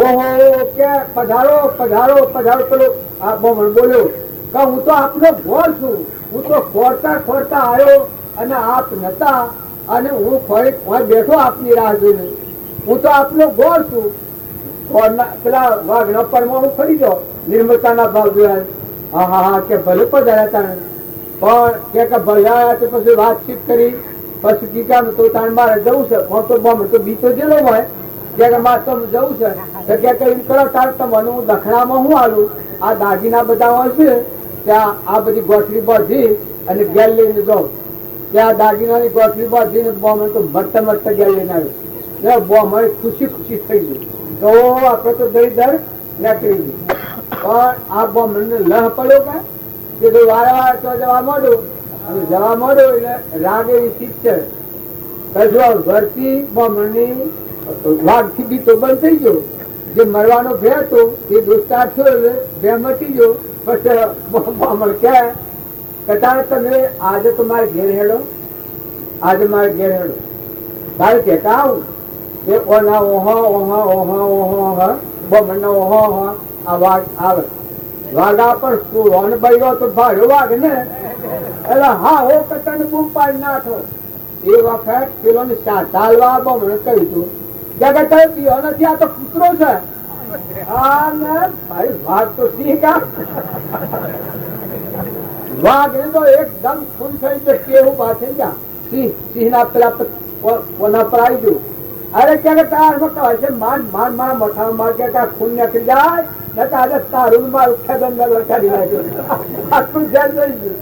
ઓહો કે પધારો પધારો પધારો. પેલો આ બમણ બોલ્યો કે હું તો આપનો ગોળ છું, હું તો ખોરતા ખોરતા આવ્યો અને આપ નતા અને હું ફરી બેઠો આપની રાહ જોઈને. હું તો આપનો ગોળ છું. પેલા વાઘના પરમાણુ ફરી ગયો નિર્મળતાના ભાવ જોયા. હા હા હા કે ભલે પધાર્યા તાણે પણ કે ભર્યા તો પછી વાતચીત કરી પછી ટીકા તો તાણ મારે જવું છે. તો બમ તો બીતો જેલો હોય કે માસ્ટર જવું છે તો કે કઈ કરો તાર તમને હું દખડામાં હું આલું આ દાગીના બધા હોય છે ત્યાં આ બધી ગોઠવી બાંધી અને ઘેર લઈને જાઉં ત્યાં દાગીનાની ગોઠવી બાંધીને બોમ્બ તો મરતા મરતા ઘેર લઈને આવ્યો બોમ્બ ખુશી ખુશી થઈ ગઈ તો આપણે તો દઈ દર નીકળી ગઈ પણ આ બોમ્બ લહ પડ્યો કે વારે વારે તો જવા માંડું અને જવા માંડ્યો એટલે રાગ એવી શીખ છે જો ઘરથી બોમ્બની વાઘથી બી તો બંધ થઈ ગયો જે મરવાનો ભે હતો એ દોસ્તાર થયો એટલે બે મટી ગયો પછી બોમ્બ કે કટાણે તમે આજે તો મારે ઘેર હેડો આજે મારે ઘેર હેડો તારે કહેતા આવું એ ઓહા ઓહા ઓહા ઓહા ઓહા બોમ્બના ઓહા ઓહા આ વાઘ આવે વાઘા પર રોન બળ્યો તો ભાડ્યો વાઘ ને એટલે હા હો કટાને બૂમ પાડી નાખો એ વખત પેલો ને ચાલવા બોમ્બને કહ્યું હતું કે કઈ પીઓ નથી આ તો કૂતરો છે હા ને ભાઈ વાઘ તો સિંહ કા વાઘ એ તો એકદમ ખૂન થઈ તો કેવું પાસે ગયા સિંહ ના પેલા કોના પર આવી ગયું અરે ક્યાં તારમાં કહેવાય છે માંડ માંડ મારા મોઠામાં માર કે ખૂન નીકળી જાય ને આજે તારું મારું ખેદંદર લખાડી નાખ્યું આટલું જેલ થઈ ગયું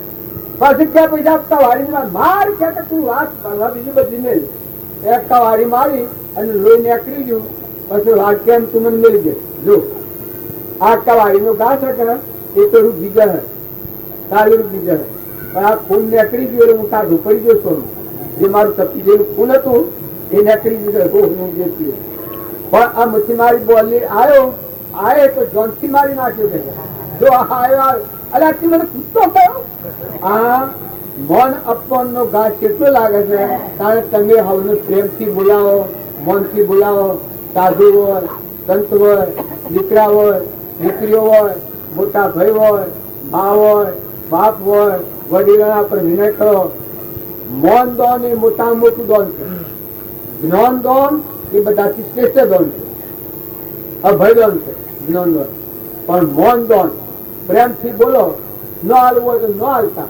પછી ક્યાં પૈસા કવાડી માર કે તું વાત ભણવા બીજી બધી નહીં એક કવાડી મારી અને લોહી નીકળી ગયું પછી વાત કેમ તું મને મળી ગઈ જો આ કવાડી નો ઘાસ છે એ તો રૂપી જાય સારી રૂપી જાય પણ આ ખૂન નીકળી ગયું એટલે હું તાર પડી ગયો સોનું જે મારું તપી જેવું ખૂન હતું એ નીકળી ગયું પણ આ મચ્છીમારી બોલી આવ્યો આવે તો જોનથી મારી નાખ્યો કે જો આવ્યો અરે આટલી મને પૂછતો કયો આ મન અપમાન નો ઘાસ કેટલો લાગે છે કારણ તમે હવને પ્રેમથી બોલાવો મનથી બોલાવો સાધુ હોય સંત હોય દીકરા હોય દીકરીઓ હોય મોટા ભાઈ હોય મા હોય બાપ હોય વડીલોના પર વિનય કરો મૌન દોન એ મોટા મોટું દોન છે જ્ઞાન દોન એ બધાથી શ્રેષ્ઠ દોન છે અભય દોન છે જ્ઞાન દોન પણ મૌન દોન પ્રેમથી બોલો ન હાલવું હોય તો ન હાલતા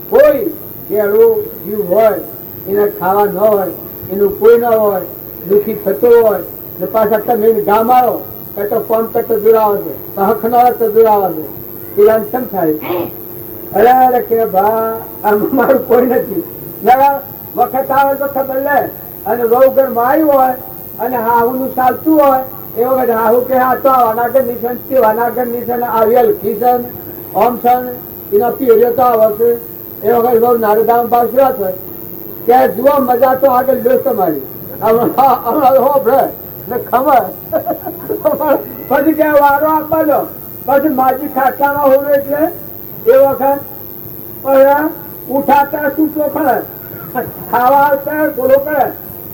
કોઈ કેળું જીવ હોય એને ખાવા ન હોય એનું કોઈ ન હોય દુઃખી થતો હોય ને પાછા તમે ગામ આવો કે તો ફોન કરતો જોડાવો છે હક ન હોય તો જોડાવો છે એ અંતમ થાય અરે કે ભા મારું કોઈ નથી વખત આવે તો ખબર લે અને વહુ ઘર મારી હોય અને હાહુ નું ચાલતું હોય એ વખત હાહુ કે હા તો વાનાગર નિશન તે વાનાગર નિશન આવેલ કિશન ઓમ છન એનો પીર્યો તો આવશે એ વખત બહુ નારદામ પાસે હોય કે જુઓ મજા તો આગળ લ્યો તમારી હમણાં હો ભ્રે ને ખબર પછી કે વારો આપવાનો પછી માજી ખાટામાં હોય એટલે એ વખત ઉઠાતા સૂચો ખરે ખાવા આવતા ગોળો કરે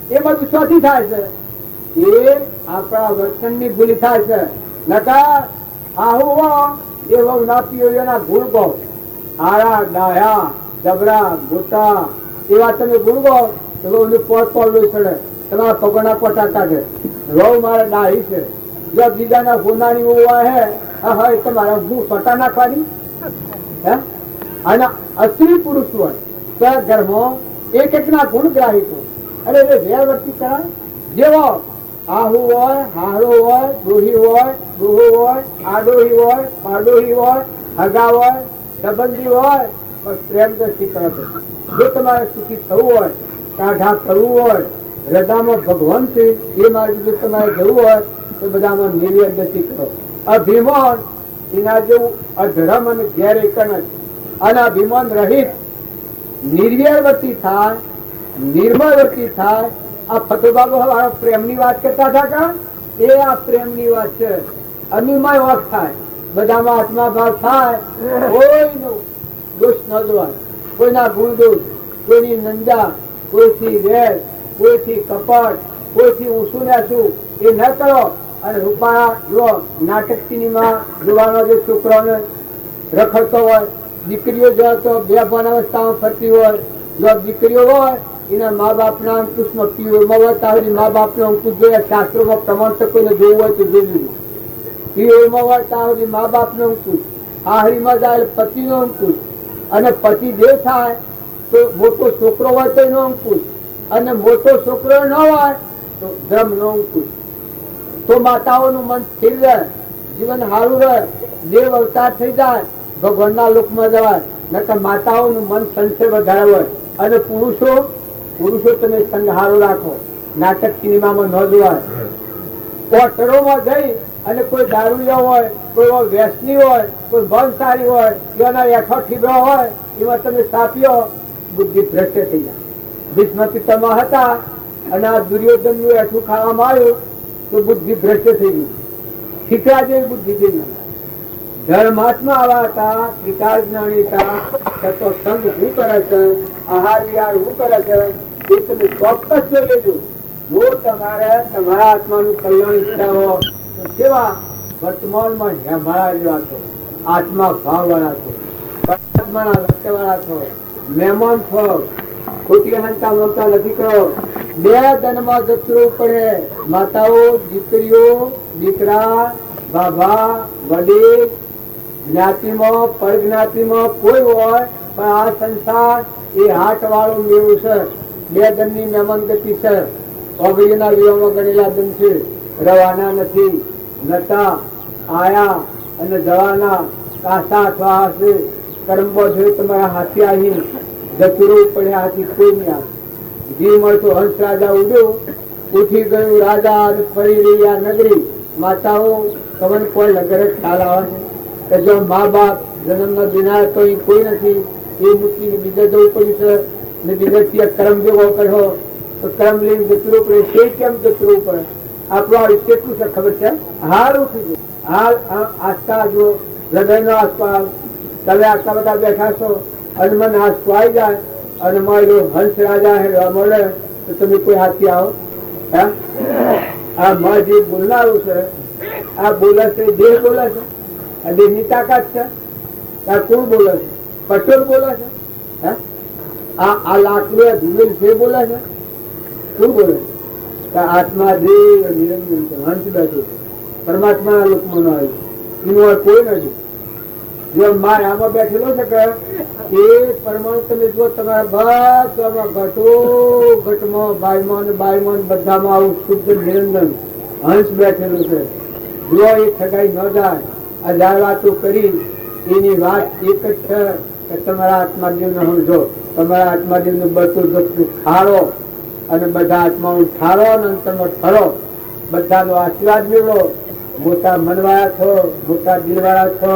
એ બધું શોધી થાય છે એ આપણા વર્તનની ભૂલ થાય છે નકા આહુ એ બહુ ના પીઓના ગુણ કહો આરા ડાયા જબરા ગોટા એવા તમે ગુણ કહો તો બહુ પોટ પડલું ચડે તમારા પગના પોટા કાઢે રવ મારે ડાહી છે જો બીજાના ગુનાની હોવા હે હા એ તમારા હું પટા નાખવાની હે અને અસ્ત્રી પુરુષ હોય તો ઘરમાં એક એક ના ગુણ ગ્રાહિત હોય અરે વેરવર્તી કરાય જેવો આહુ હોય હારો હોય ડોહી હોય ડોહો હોય આડોહી હોય પાડોહી હોય હગા હોય સંબંધી હોય પણ પ્રેમ દ્રષ્ટિ કરે જો તમારે સુખી થવું હોય ટાઢા કરવું હોય હૃદયમાં ભગવાન છે એ માર્ગ જો તમારે જવું હોય તો બધામાં નિર્યર દ્રષ્ટિ કરો અભિમાન એના જેવું અધર્મ અને ઘેર એક જ અને અભિમાન રહિત નિર્વ્યવર્તી થાય નિર્મળવર્તી થાય આ ફતોબાબુ વાળા પ્રેમની વાત કરતા હતા કા એ આ પ્રેમની વાત છે અનિમય વાત થાય બધામાં આત્મા ભાવ થાય કોઈનો દોષ ન દોવાય કોઈના ગુણ દોષ કોઈની નંદા કોઈથી વેર કોઈથી કપટ કોઈથી ઊંસું નાસું એ ન કરો અને રૂપાળા જો નાટક સિનેમા જોવાનો જે છોકરાઓને રખડતો હોય દીકરીઓ જો તો બે ભાન અવસ્થામાં ફરતી હોય જો દીકરીઓ હોય એના મા બાપના અંકુશમાં પીઓમાં હોય ત્યાં મા બાપનો અંકુશ જોયા શાસ્ત્રોમાં પ્રમાણસર કોઈને જોવું હોય તો જોઈ લીધું પીઓમાં હોય ત્યાં સુધી મા બાપનો અંકુશ આહરીમાં જાય પતિનો અંકુશ અને પતિ દેહ થાય તો મોટો છોકરો હોય તો એનો અંકુશ અને મોટો છોકરો ન હોય તો ધર્મનો અંકુશ તો માતાઓનું મન સ્થિર રહે, જીવન સારું રહે, દેવ અવતાર થઈ જાય, ભગવાનના લોકમાં જવાય. નકર માતાઓનું મન સંશય વધારે હોય. અને પુરુષો તમે સંગ હારો રાખો, નાટક સિનેમામાં ન જોવાય. ક્વાર્ટરોમાં જઈ અને કોઈ દારૂડિયો હોય, કોઈ વ્યસની હોય, કોઈ બંધસારી હોય, એના એઠો ઠીબરો હોય, એમાં તમે સાપ્યો, બુદ્ધિ ભ્રષ્ટ થઈ જાય. ભીષ્મ પિતામહ હતા અને આ દુર્યોધનનું એઠું ખાવામાં આવ્યું તો બુદ્ધિ ભ્રષ્ટ થઈ ગઈ, શીખવા જેવી બુદ્ધિ થઈ ગઈ. ધર્માત્મા આવા હતા, ત્રિકાળ જ્ઞાની હતા, તો સંગ શું કરે છે, આહાર વિહાર શું કરે છે, એ તમે ચોક્કસ જોઈ લેજો. જો તમારે તમારા આત્માનું કલ્યાણ ઈચ્છા હો તો કેવા વર્તમાનમાં હેમાળા જેવા છો, આત્મા ભાવ વાળા છો, પરમાત્માના લક્ષ્ય વાળા છો, મહેમાન છો, ખોટી હંતા મમતા નથી કરો. બે ધનમાં જતું પડે, માતાઓ, દીકરીઓ, દીકરા, બાબા, વડીલ, જ્ઞાતિમાં પરજ્ઞાતિમાં કોઈ હોય, પણ આ સંસાર એ હાટ વાળું મેળવું છે. બે ધનની મહેમાન ગતિ છે. ઓગળીના વિવાહમાં ગણેલા ધન છે, રવાના નથી, નતા આયા અને જવાના કાસા અથવા હશે. કર્મો જોઈ તમારા હાથી આવી જતું પડે, હાથી કોઈ નહીં આવે. જી મળતો હંસ રાજા ઉડ્યો, ઉઠી ગયું રાજા અને ફરી રહી આ નગરી. માતાઓ, તમને કોઈ નગર જ ખ્યાલ આવે છે કે જો મા બાપ જન્મનો દિનાર કોઈ નથી, એ મૂકીને બીજા જવું પડ્યું છે ને બીજા કર્મ જેવો કર્યો તો કર્મ લઈને જતું પડે. તે કેમ જતું પડે? આપણું આ કેટલું છે ખબર છે? હાર ઉઠી ગયું. હાલ આસ્થા જો હૃદયનો આસપાસ તમે આટલા બધા બેઠા છો અને મને આંસુ આવી જાય અને મારો હંસ રાજા મળે તો તમે કોઈ હાથી આવો? આ માં જે બોલનારું છે, આ બોલે છે, દેહ બોલે છે, આ દેહની તાકાત છે. આ કોણ બોલે છે? પટેલ બોલે છે? આ લાકડું ધૂમેલ છે બોલે છે? કોણ બોલે છે? આત્મા દેવ નિરંજન છે, હંસ બેઠું છે, પરમાત્માના લોકમાં ન આવ્યું, એનું કોઈ નથી. જો મારે આમાં બેઠેલો છે કે એ પરમાણુ તમે જો તમારા બધામાં ઘટમાં બાયમાં બધામાં આવું શુદ્ધ નિરંજન હંસ બેઠેલું છે. જો એ ઠગાઈ ન જાય, હજાર વાતો કરી, એની વાત એક જ છે કે તમારા આત્માદેવ ને સમજો, તમારા આત્માદેવ નું બધું જતું ખારો અને બધા આત્માનું ઠારો અને અંતરમાં ઠરો, બધાનો આશીર્વાદ મેળવો. મોટા મનવાળા છો, મોટા દિલવાળા છો.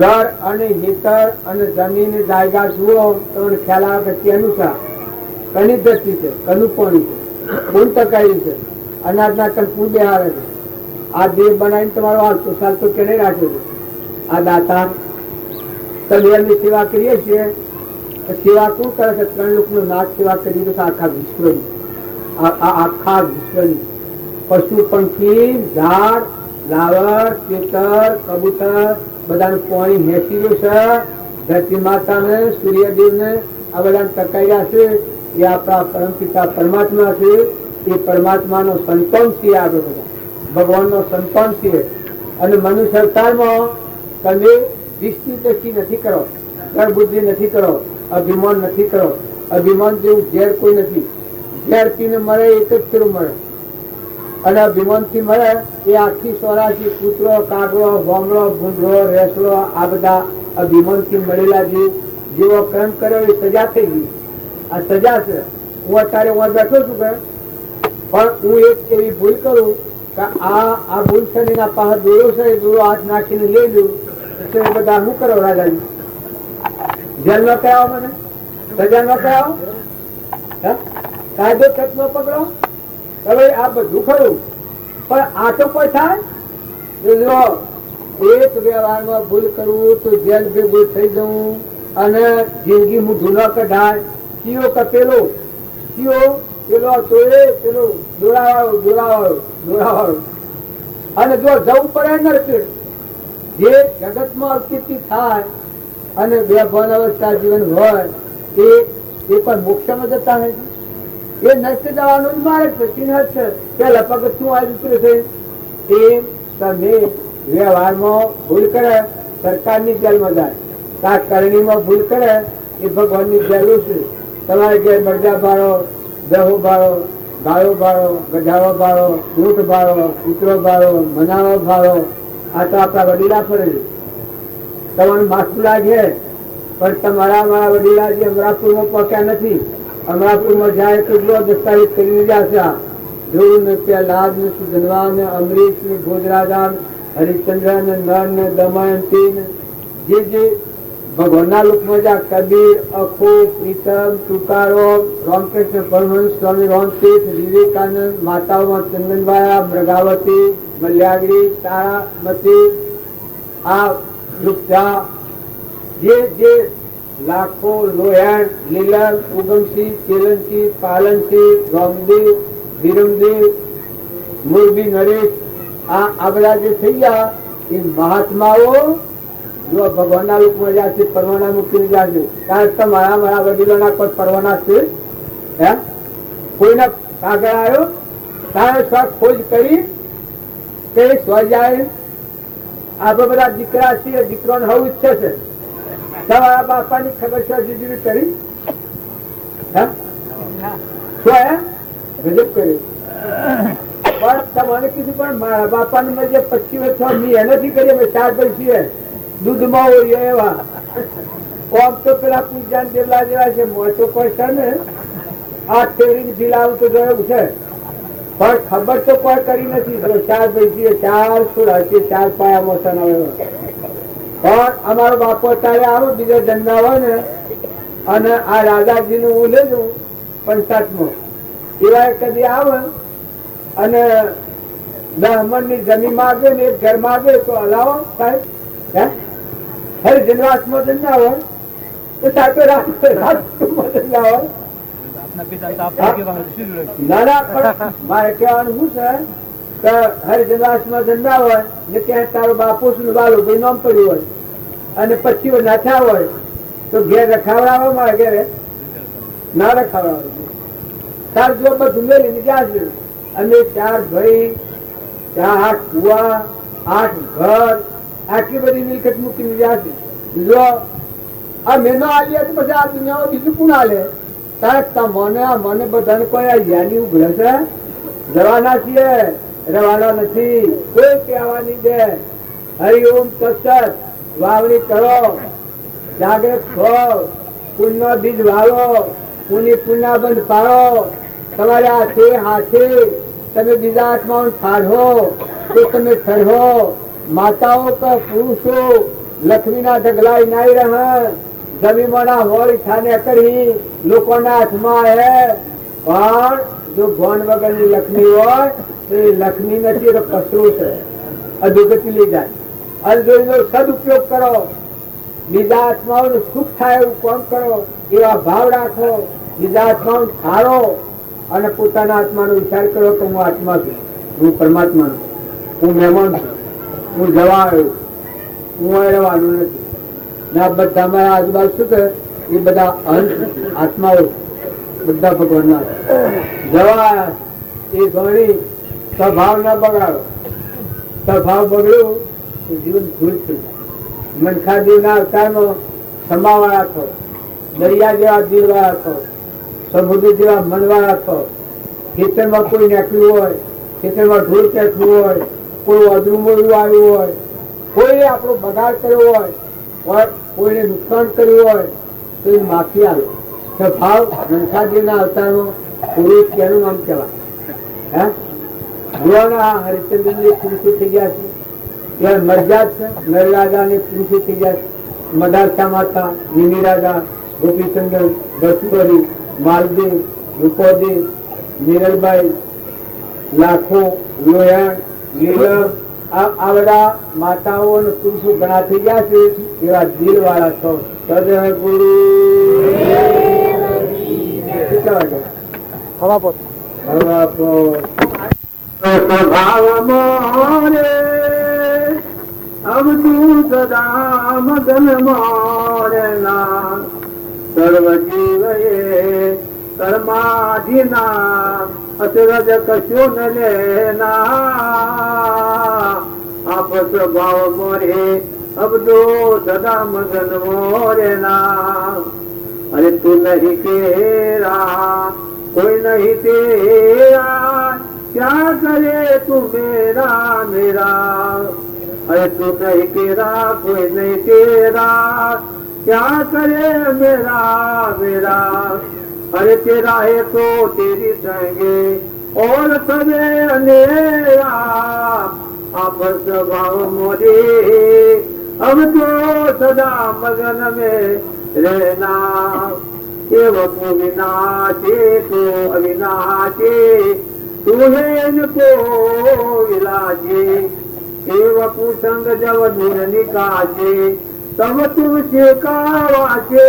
ઘર અને હિતર અને જમીન જાયગા જુઓ, તમને ખ્યાલ આવે કે તેનું શા કની દ્રષ્ટિ છે, કનું પાણી છે, કોણ ટકાયું છે, અનાજના કણ પૂર બેહારે છે. આ દેહ બનાવીને તમારો હાલતો ચાલતો કેને રાખ્યો છે? આ દાતા તમે એમની સેવા કરીએ છીએ. સેવા કોણ કરે છે? ત્રણ લોકોનો નાથ સેવા કરી તો આખા વિશ્વની, આખા વિશ્વની પશુ પંખી, ઝાડ, ફ્લાવર, ખેતર, કબૂતર બધાનું પાણી હેસી રહ્યું છે. ધરતી માતાને, સૂર્યદેવને આ બધાને ટકાયા છે. એ આપણા પરમપિતા પરમાત્મા છે. એ પરમાત્માનો સંતાન છીએ આપણે બધા, ભગવાનનો સંતાન છીએ. અને મનુષ્ય અવતારમાં તમે વિષ્ણુ દ્રષ્ટિ નથી કરો, ગર બુદ્ધિ નથી કરો, અભિમાન નથી કરો. અભિમાન જેવું ઝેર કોઈ નથી. ઝેર પીને મળે એક જ પેલું મળે, અને અભિમાન થી મળે એ આખી 84 કૂતરો, કાગડો, ભોમડો, ભૂંડરો, રેસડો આ બધા અભિમાન થી મળેલા જેવો કર્મ કર્યો એ સજા થઈ ગઈ. આ સજા છે. હું અત્યારે હું બેઠો છું કે પણ હું એક એવી ભૂલ કરું કે આ ભૂલ છે ને એના પાસે દોરો છે, એ દોરો હાથ નાખીને લઈ લઉં તો એ બધા શું કરો રાજાજી? જેલ ન કરાવો, મને સજા ન કરાવો, કાયદો ખર્ચ ન પકડો. હવે આ બધું ખરું, પણ આ તો કોઈ થાય? એક વ્યવહારમાં ભૂલ કરવું તો જેલ ભેગું થઈ જવું અને જિંદગી મોઢું ન કઢાય. કીઓ કપેલો પેલો તો એ પેલો દોરાવાળો અને જો જવું પડે નરકે, જે જગતમાં અવસ્થિતિ થાય અને બેભાન અવસ્થા જીવન હોય એ પણ મોક્ષમાં જતા હોય. એ નષ્ટ જવાનો જ માર્ગ છે, ચિહ્ન છે. પેલા પગત શું આવી છે? એ તમે વ્યવહારમાં ભૂલ કરે સરકારની જેલમાં જાય, રાજકારણીમાં ભૂલ કરે એ ભગવાનની જેલું છે. તમારે ઘેર મરજા ભાડો, દહો ભાડો, ગાયો ભાળો, ગધાડો ભાળો, ઊંટ ભાળો, કૂતરો ભાળો, મનાવો ભાળો, આ તો આપણા વડીલા ફરે છે. તમારું માથું લાગે પણ તમારા મારા વડીલા જે અમરાપુરમાં પહોંચ્યા નથી, અમરાપુરમાં જાય કેટલો દસ્તાવેજ કરી જશે. ધ્રુવ ને પ્રહલાદ ને સુધનવાન ને અમરીશ ને ભોજરાજ, હરિશ્ચંદ્ર ને નર ને દમયંતી ને જે ભગવાનના લોકમાં જા કબીર, અખો, પ્રીતમ, તુકારો, રામકૃષ્ણ પરમહંસ, સ્વામી રામતીર્થ, વિવેકાનંદ, માતાઓમાં ચંદનબાયા, મૃગાવતી, મલ્યાગરી, તારામતી, આ લુપ્તા, જે લાખો, લોહાણ, લીલમ, ઉગમસિંહ, ચેલનસિંહ, પાલનસિંહ, રામદેવ, વિરમદેવ, મોરબી નરેશ, આ બધા જે થઈ ગયા એ મહાત્માઓ જો ભગવાનના રૂપમાં જશે, પરવાના મૂકીને જશે. કારણ કે મારા વડીલોના કોઈ પરવાના છે? હે કોઈના આગળ આવ્યો તારે સ્વ ખોજ કરી કે સ્વ જાય. આપણે બધા દીકરા છીએ, દીકરોને હોવું ઈચ્છે છે. તમારા બાપાની ખબર છે જુદી કરી? હે શું હે ગજબ કરી. પણ તમારે કીધું પણ મારા બાપાને મેં જે 25 વર્ષ મેં એનાથી કરી, અમે 4 ભાઈ છીએ, દૂધમાં હોય એવા. કોમ તો પેલા પૂજાન જેટલા જેવા છે, મોટો કોઈ છે ને 8 ફેરી બિલાવું તો જોયું છે, પણ ખબર તો કોઈ કરી નથી. 4 ભાઈ છીએ, 4 છોડા છે, 4 પાયા મોસન આવે. પણ અમારો બાપો અત્યારે આવો બીજો ધંધા હોય ને, અને આ રાજાજી નું હું લેલું 55 એવા કદી આવે અને 10 મણ ની જમીન માગે ને એક ઘર માગે તો હલાવો સાહેબ. હે જનવાસ માં ધંધા હોય તો સાહેબ ધંધા હોય. ના ના પણ મારે કહેવાનું શું છે કે હરિજનવાસ માં ધંધા હોય ને ક્યાંક તારો બાપુ શું વાલો ભાઈ નામ પડ્યું હોય અને 25 ના થયા હોય તો ઘેર રખાવડાવો, મારે ઘેરે ના રખાવડાવો. તાર જો બધું મેળવીને જાશે. અમે 4 ભાઈ, 8 કુવા, 8 ઘર, આટલી બધી મિલકત મૂકીને જાશે. જો અમે ન આવીએ તો પછી આ દુનિયામાં બીજું કોણ હાલે? મને બધાને કોઈ આ યાની ઉઘડે છે? જવાના છીએ, રવાના નથી. કોઈ કહેવાની દે. હરિઓમ તત્સત. વાવણી કરો, જાગૃત થો, પુણ્ય બીજ વાવો, પુણ્ય બંધ પાડો. તમારે હાથે તમે બીજા આત્માઓને ફાળો તો તમે ઠરહો. માતાઓ કે પુરુષો લક્ષ્મીના ઢગલાઈ નાઈ રહે, જમીનોના હોય છાને કરી લોકોના હાથમાં હે. પણ જો ભણ વગરની લક્ષ્મી હોય તો એ લક્ષ્મી નથી, તો કચરો છે, અધોગતિ લઈ જાય. અને જો એનો સદુપયોગ કરો, બીજા આત્માઓનું સુખ થાય એવું કામ કરો, એવા ભાવ રાખો, બીજા આત્માઓને ઠારો અને પોતાના આત્માનો વિચાર કરો કે હું આત્મા છું, હું પરમાત્મા છું, હું મહેમાન છું, હું જવા આવ્યો, હું રહેવાનું નથી. ના બધા મારા આજુબાજુ શું કે એ બધા અંત આત્માઓ બધા ભગવાનના જવા. એ ગણી સ્વભાવ ના બગાડો. સ્વભાવ બગડ્યો તો જીવન ભૂલ થઈ જાય. મનખાદેવના અવતારમાં સમાવાળા થો, દરિયા જેવા દિલવાળા થો, સમુદ્ર જેવા મનવાળા થો. ખેતરમાં કોઈ નીકળ્યું હોય, ખેતરમાં ઢોર પેઠવું હોય, કોઈ અધરું મોડું આવ્યું હોય, કોઈ આપણો બગાડ કર્યો હોય, કોઈને નુકસાન કર્યું હોય તો એ માફી આવે. સ્વભાવ મનખાદેવના અવતારમાં પુરુષ કેનું નામ કહેવાય? હે જોવાના હરિશ્ચંદ્રની પુરુષો થઈ ગયા છે, ત્યાં મરજાદ છે. નરરાજા ને પુરુષો થઈ ગયા છે. મદારસા માતા, નિમિ રાજા, ગોપીચંદર, બસુરી, માલદેવ, રૂપોદેવ, મીરલબાઈ, લાખો, લોહાણ, લીલમ, આ બધા માતાઓ અને પુરુષો ઘણા થઈ ગયા છે. એવા દિલ વાળા છો. સદય ગુરુ સદા મગન મોરના સર્વ જીવ કર્માધીના અચરજ કશો ન લેના. આપ સ્વભાવ મોરે અબદો સદા મગન મોરેના. અરે તું નહીં કેરા कोई नहीं तेरा क्या करे तू मेरा मेरा, अरे तू नहीं तेरा कोई नहीं तेरा क्या करे मेरा मेरा, अरे तेरा है तो तेरी संगे और सबे अंधेरा, आप स्वभाव मोरे अब तो सदा मगन में रहना, ये वपु विनाशे तो अविनाशे तू है इनको विलाजे, ये वपु संग जब दूर निकाचे तब तुम से कावाचे,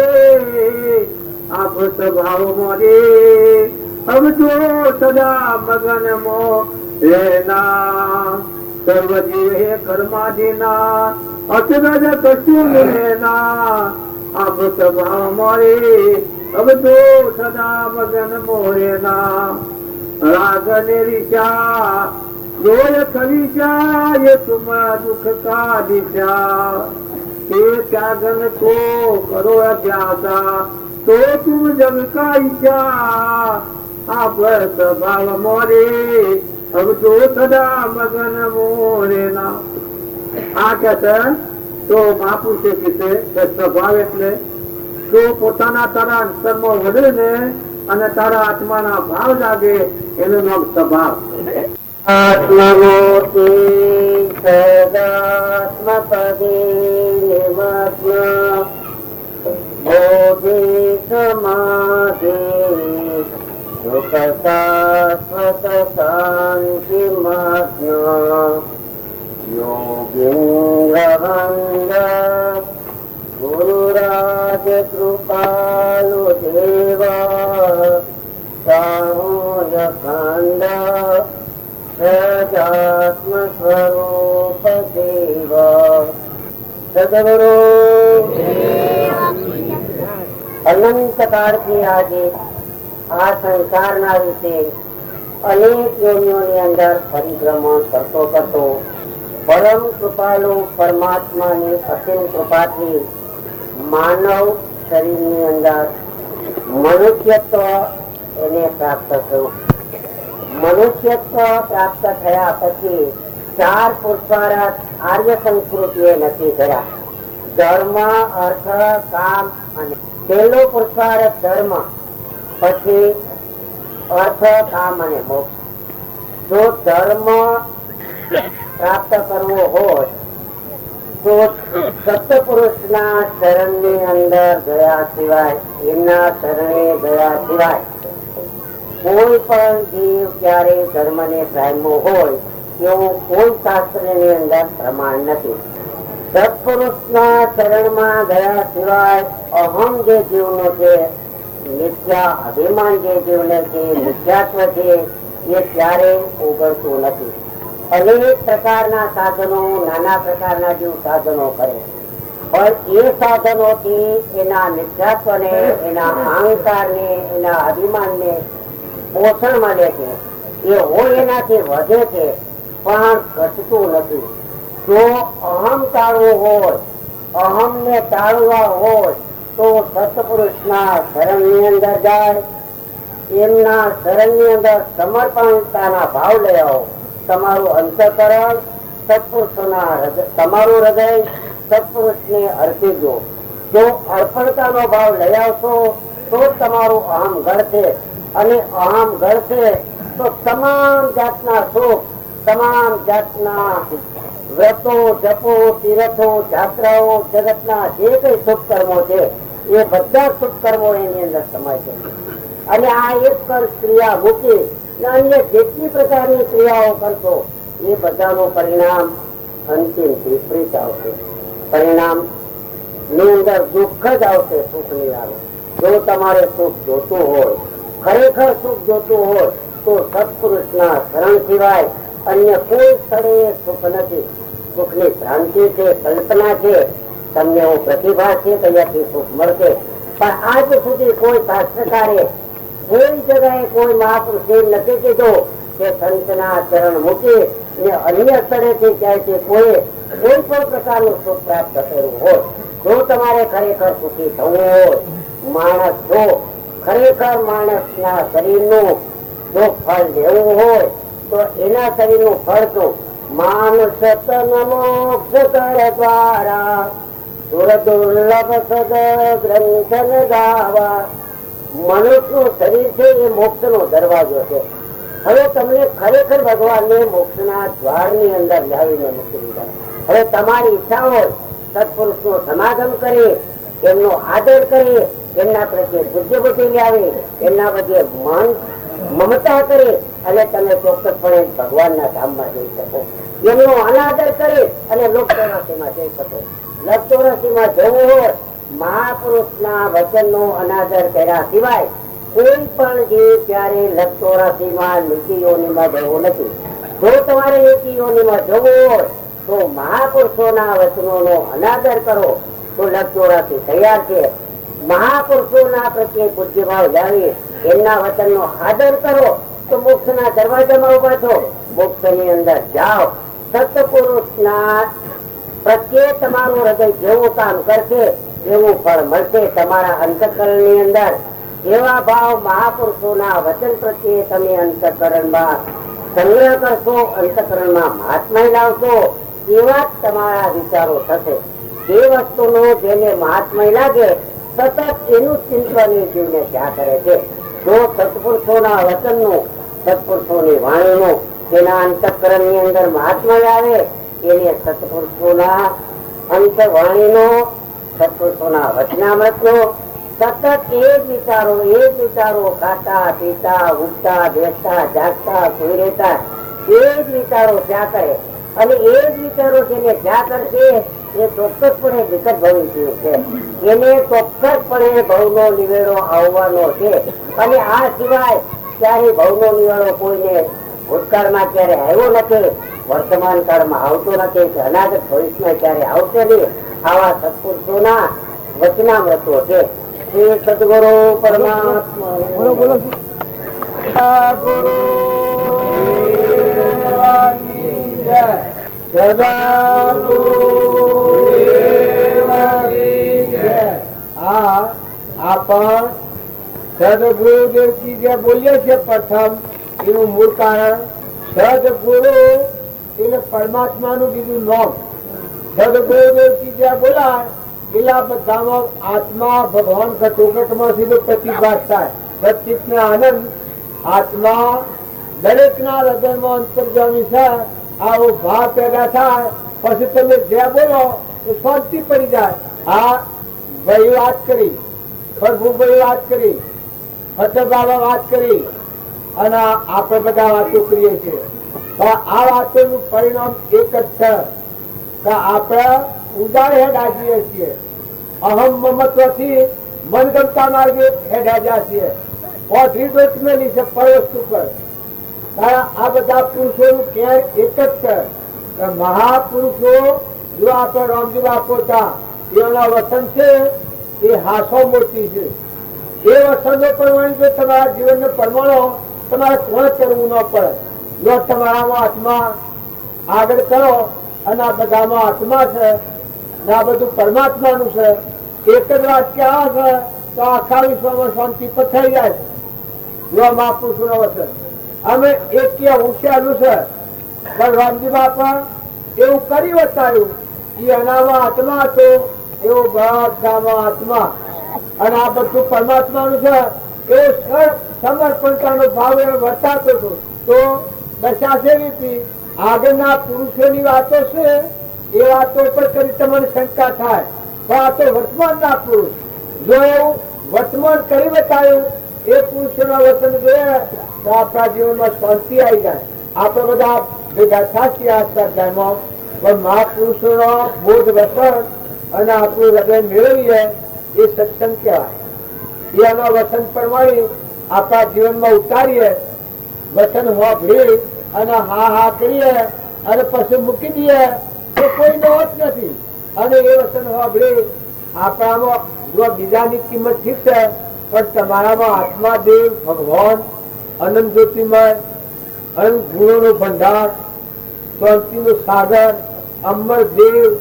आप स्वभाव मोरे अब तो सदा मगन मो रहना, सर्व जीव है कर्माधीना अचरज कछु लेना, आप स्वभाव मोरे अब तो सदा मगन मोरेना, राग निरिशा रोय खरीशा ये तुम दुख का दिशा, ये त्यागन को करो अभ्यासा तो तुम जग का इच्छा, आप स्वभाव मोरे अब तो सदा मगन मोरेना। આ કહેતા તો મહાપુરુષે કીધે કે સ્વભાવ એટલે જો પોતાના તારા અંતરમાં વળે ને અને તારા આત્માના ભાવ જાગે એનું નામ સ્વભાવ. આત્મમૂર્તિ સદાત્મપદે નિમગ્ન બોધિ સમાધિ સુખ શાશ્વત શાંતિ મગ્ન योगीन्द्रवन्द गुरुराज कृपालु देव सामूय खण्ड सजात्म स्वरूप देव सद्गुरु अनंत काल की આજે આ સંસારના વિશે અનેક યોનિઓની અંદર પરિભ્રમણ કરતો કરતો પરમ કૃપાલુ પરમાત્માની અસીમ કૃપાથી માનવ શરીરની અંદર મનુષ્યત્વ એને પ્રાપ્ત થયું. મનુષ્યત્વ પ્રાપ્ત થયા પછી 4 પુરુષાર્થ આર્ય સંસ્કૃતિએ નક્કી કર્યા, ધર્મ અર્થ કામ અને પહેલો પુરુષાર્થ ધર્મ, પછી અર્થ કામ અને મોક્ષ. જો ધર્મ પ્રાપ્ત કરવો હોય તો સત્પુરુષના શરણની અંદર ગયા સિવાય, એમના શરણે ગયા સિવાય કોઈ પણ જીવ ક્યારે ધર્મને પામ્યો હોય એવું કોઈ શાસ્ત્રની અંદર પ્રમાણ નથી. સત્પુરુષના શરણમાં ગયા સિવાય અહમ જે જીવનો છે, મિથ્યા અભિમાન જે જીવને છે, મિથ્યાત્વ છે, એ ક્યારે ઉગડતું નથી. અનેક પ્રકારના સાધનો, નાના પ્રકારના જીવ સાધનો કરે, પણ એ સાધનોથી એના મિથ્યાત્વને, એના અહંકારને, એના અભિમાનને પોષણ મળે છે. એ હોય એનાથી વધે છે પણ ઘટતું નથી. જો અહમ ટાળવું હોય, અહમને ટાળવા હોય તો સત્પુરુષના શરણની અંદર જાય, એમના શરણની અંદર સમર્પણતાના ભાવ લઈ આવો. તમારું અંતઃકરણ સત્પુરુષના તમારું હૃદય સત્પુરુષને અર્પી દો. જો અર્પણતાનો ભાવ લઈ આવશો તો તમારું અહમ ઘડશે, અને અહમ ઘડશે તો તમામ જાતના સુખ, તમામ જાતના વ્રતો, જપો, તીર્થો, જાત્રાઓ, જગતના જે કઈ શુભ કર્મો છે એ બધા શુભ કર્મો એની અંદર સમાય છે. અને આ એક ક્રિયા મૂકી અન્ય જેટલી પ્રકારની ક્રિયાઓ કરશો એ બધાનું પરિણામ અંતિમ વિપરીત આવશે. પરિણામ ની અંદર દુઃખ જ આવશે, સુખ નહીં આવે. જો તમારે સુખ જોતું હોય, ખરેખર સુખ જોતું હોય તો સત્પુરુષના શરણ સિવાય અન્ય કોઈ સ્થળે સુખ નથી. સુખની ભ્રાંતિ છે, કલ્પના છે, તમને એવો પ્રતિભા છે કે અહીંયાથી સુખ મળશે, પણ આજ સુધી કોઈ શાસ્ત્રકારે કોઈ જગ્યાએ કોઈ મહાપુરુષે નથી કીધું કે સંતના ચરણ મૂકી ને અન્ય સ્થળેથી ક્યાંયથી કોઈ પણ પ્રકારનું સુખ પ્રાપ્ત કર્યું હોય. જો તમારે ખરેખર સુખી થવું હોય, માણસ છો ખરેખર માણસના શરીરનું જો ફળ લેવું હોય તો એના શરીરનું ફળ શું? માનુષ તન મોક્ષ કર દ્વારા દુર્લભ સદ ગ્રંથન ગાવા. મનુષ્યનું શરીર છે એ મોક્ષ નો દરવાજો છે. હવે તમને ખરેખર ભગવાનને મોક્ષના દ્વારની અંદર લાવીને મૂકી દીધા. હવે તમારી ઈચ્છા હોય સત્પુરુષનું સમાગમ કરે, એમનો આદર કરે, એમના પ્રત્યે પૂજ્ય બુદ્ધિ લાવે, એમના પ્રત્યે મમતા કરે અને તમે ચોક્કસપણે ભગવાનના ધામમાં જઈ શકો. એમનો અનાદર કરે અને લોકચોરાસીમાં જઈ શકો. લોકચોરાસીમાં જવું હોય મહાપુરુષના વચનનો અનાદર કર્યા સિવાય કોઈ પણ જીવ ત્યારે લક્ષોરાશીમાં નીતિ યોનિમાં જવું નથી. જો તમારે નીતિ યોનિમાં જવું હોય તો મહાપુરુષોના વચનોનો અનાદર કરો તો લક્ષોરાશી તૈયાર છે. મહાપુરુષોના પ્રત્યે પૂજ્યભાવ લાવી એમના વચનનો આદર કરો તો મોક્ષના દરવાજામાં ઉભા છો. મોક્ષની અંદર જાઓ. સત્પુરુષના પ્રત્યે તમારું હૃદય જેવું કામ કરશે એવું ફળ મળશે. તમારા અંતઃકરણની અંદર એવા ભાવ મહાપુરુષોના વચન પ્રત્યે તમે અંતઃકરણમાં સંગ્રહ કરશો, અંતઃકરણમાં મહાત્મા લાવશો, એવા જ તમારા વિચારો થશે. જે વસ્તુનો જેને મહાત્મા લાગે સતત એનું ચિંતન એ જીવને ત્યાં કરે છે. જો સત્પુરુષોના વચનનું, સત્પુરુષોની વાણીનું તેના અંતઃકરણની અંદર મહાત્મા આવે એને સત્પુરુષોના અંતવાણીનો, સત્પુરુષોના વચનામૃતનો સતત એ જ વિચારો ખાતા પીતા ઉઠતા બેસતા જાગતા સુઈ રહેતા એ જ વિચારો જ્યાં કરે અને એ જ વિચારો જેને જ્યાં કરશે એ ચોક્કસપણે વિકટ ભવિ થયું છે. એને ચોક્કસપણે ભવનો નિવેડો આવવાનો છે. અને આ સિવાય ક્યારે ભવનો નિવેડો કોઈને ભૂતકાળમાં ક્યારે આવ્યો નથી, વર્તમાન કાળમાં આવતો નથી, અનાગત ભવિષ્યમાં ક્યારે આવશે નહીં. આવા સત્પુરુષોના વચનામૃતો છે. શ્રી સદગુરુ પરમાત્મા બોલો બોલો સદગુરુદેવજી જે બોલીએ છે પ્રથમ એનું મૂળ કારણ સદગુરુ એટલે પરમાત્માનું બીજું નામ. સદગુરુદેવજી જે બોલાય પેલા બધામાં આત્મા ભગવાન ઘટોઘટમાં સીધો પ્રતિભાસ થાય. સચિતને આનંદ આત્મા દરેકના હૃદયમાં અંતર્જામી છે. આવો ભાવ પેદા થાય પછી તમે જે બોલો એ શાંતિ પડી જાય. આ ભાઈ વાત કરી, પ્રભુભાઈ વાત કરી, બાબા વાત કરી અને આપણે બધા વાતો કરીએ છીએ. આ વાતોનું પરિણામ એક જ છે કે આપણે ઉદાર હેડ આજીએ છીએ. અહમ મમત્વથી મનગમતા માર્ગે હેડ આજા છીએ. મેલી છે પર વસ્તુ પર. આ બધા પુરુષોનું કેર એક જ છે કે મહાપુરુષો જો આપણે રામજી બાપુ હતા એના વસન છે એ હાસો મોટી છે. એ વસનો પ્રમાણે જો તમારા જીવનને પરમાણો તમારે કોણ કરવું ન પડે. જો તમારામાં આત્મા આગળ કરો અને આ બધામાં આત્મા છે ને આ બધું પરમાત્માનું છે. એક જ વાત ક્યાં છે તો આખા વિશ્વમાં શાંતિ પથાઈ જાય છે. જો મહાપુરુષો નો વચન અમે એક હોશિયારું છે પણ રામજી બાપા એવું કરી બતાવ્યું કે એનામાં આત્મા હતો એવું બધામાં આત્મા અને આ બધું પરમાત્માનું છે એવું સમર્પણતાનો ભાવ એ વર્તાતો હતો. તો દશા છે રીતિ આગળના પુરુષોની વાતો છે એ વાતો પર કરી તમને શંકા થાય પણ આ તો વર્તમાન ના પુરુષ જો એવું વર્તમાન કરી બતાવ્યું એ પુરુષોના વચન જોઈએ તો આપણા જીવનમાં શાંતિ આવી જાય. આપણે બધા ભેગા થશે આ સ્વાધ્યાયમાં પણ મહાપુરુષોનો બોધ વચન અને આપણું હૃદય મેળવીએ એ સત્સંગ કહેવાય. એના વચન પ્રમાણે આપણા જીવનમાં ઉતારીએ, વચન સાંભળી અને હા હા કરીએ અને પછી મૂકી દઈએ તો કોઈનો હોત નથી. અને એ વચન સાંભળી આપણામાં જો બીજાની કિંમત ઠીક છે પણ તમારામાં આત્મા દેવ ભગવાન અનંત જ્યોતિમય અનંત ગુણોનો ભંડાર, શાંતિનો સાગર, અમર દેવ,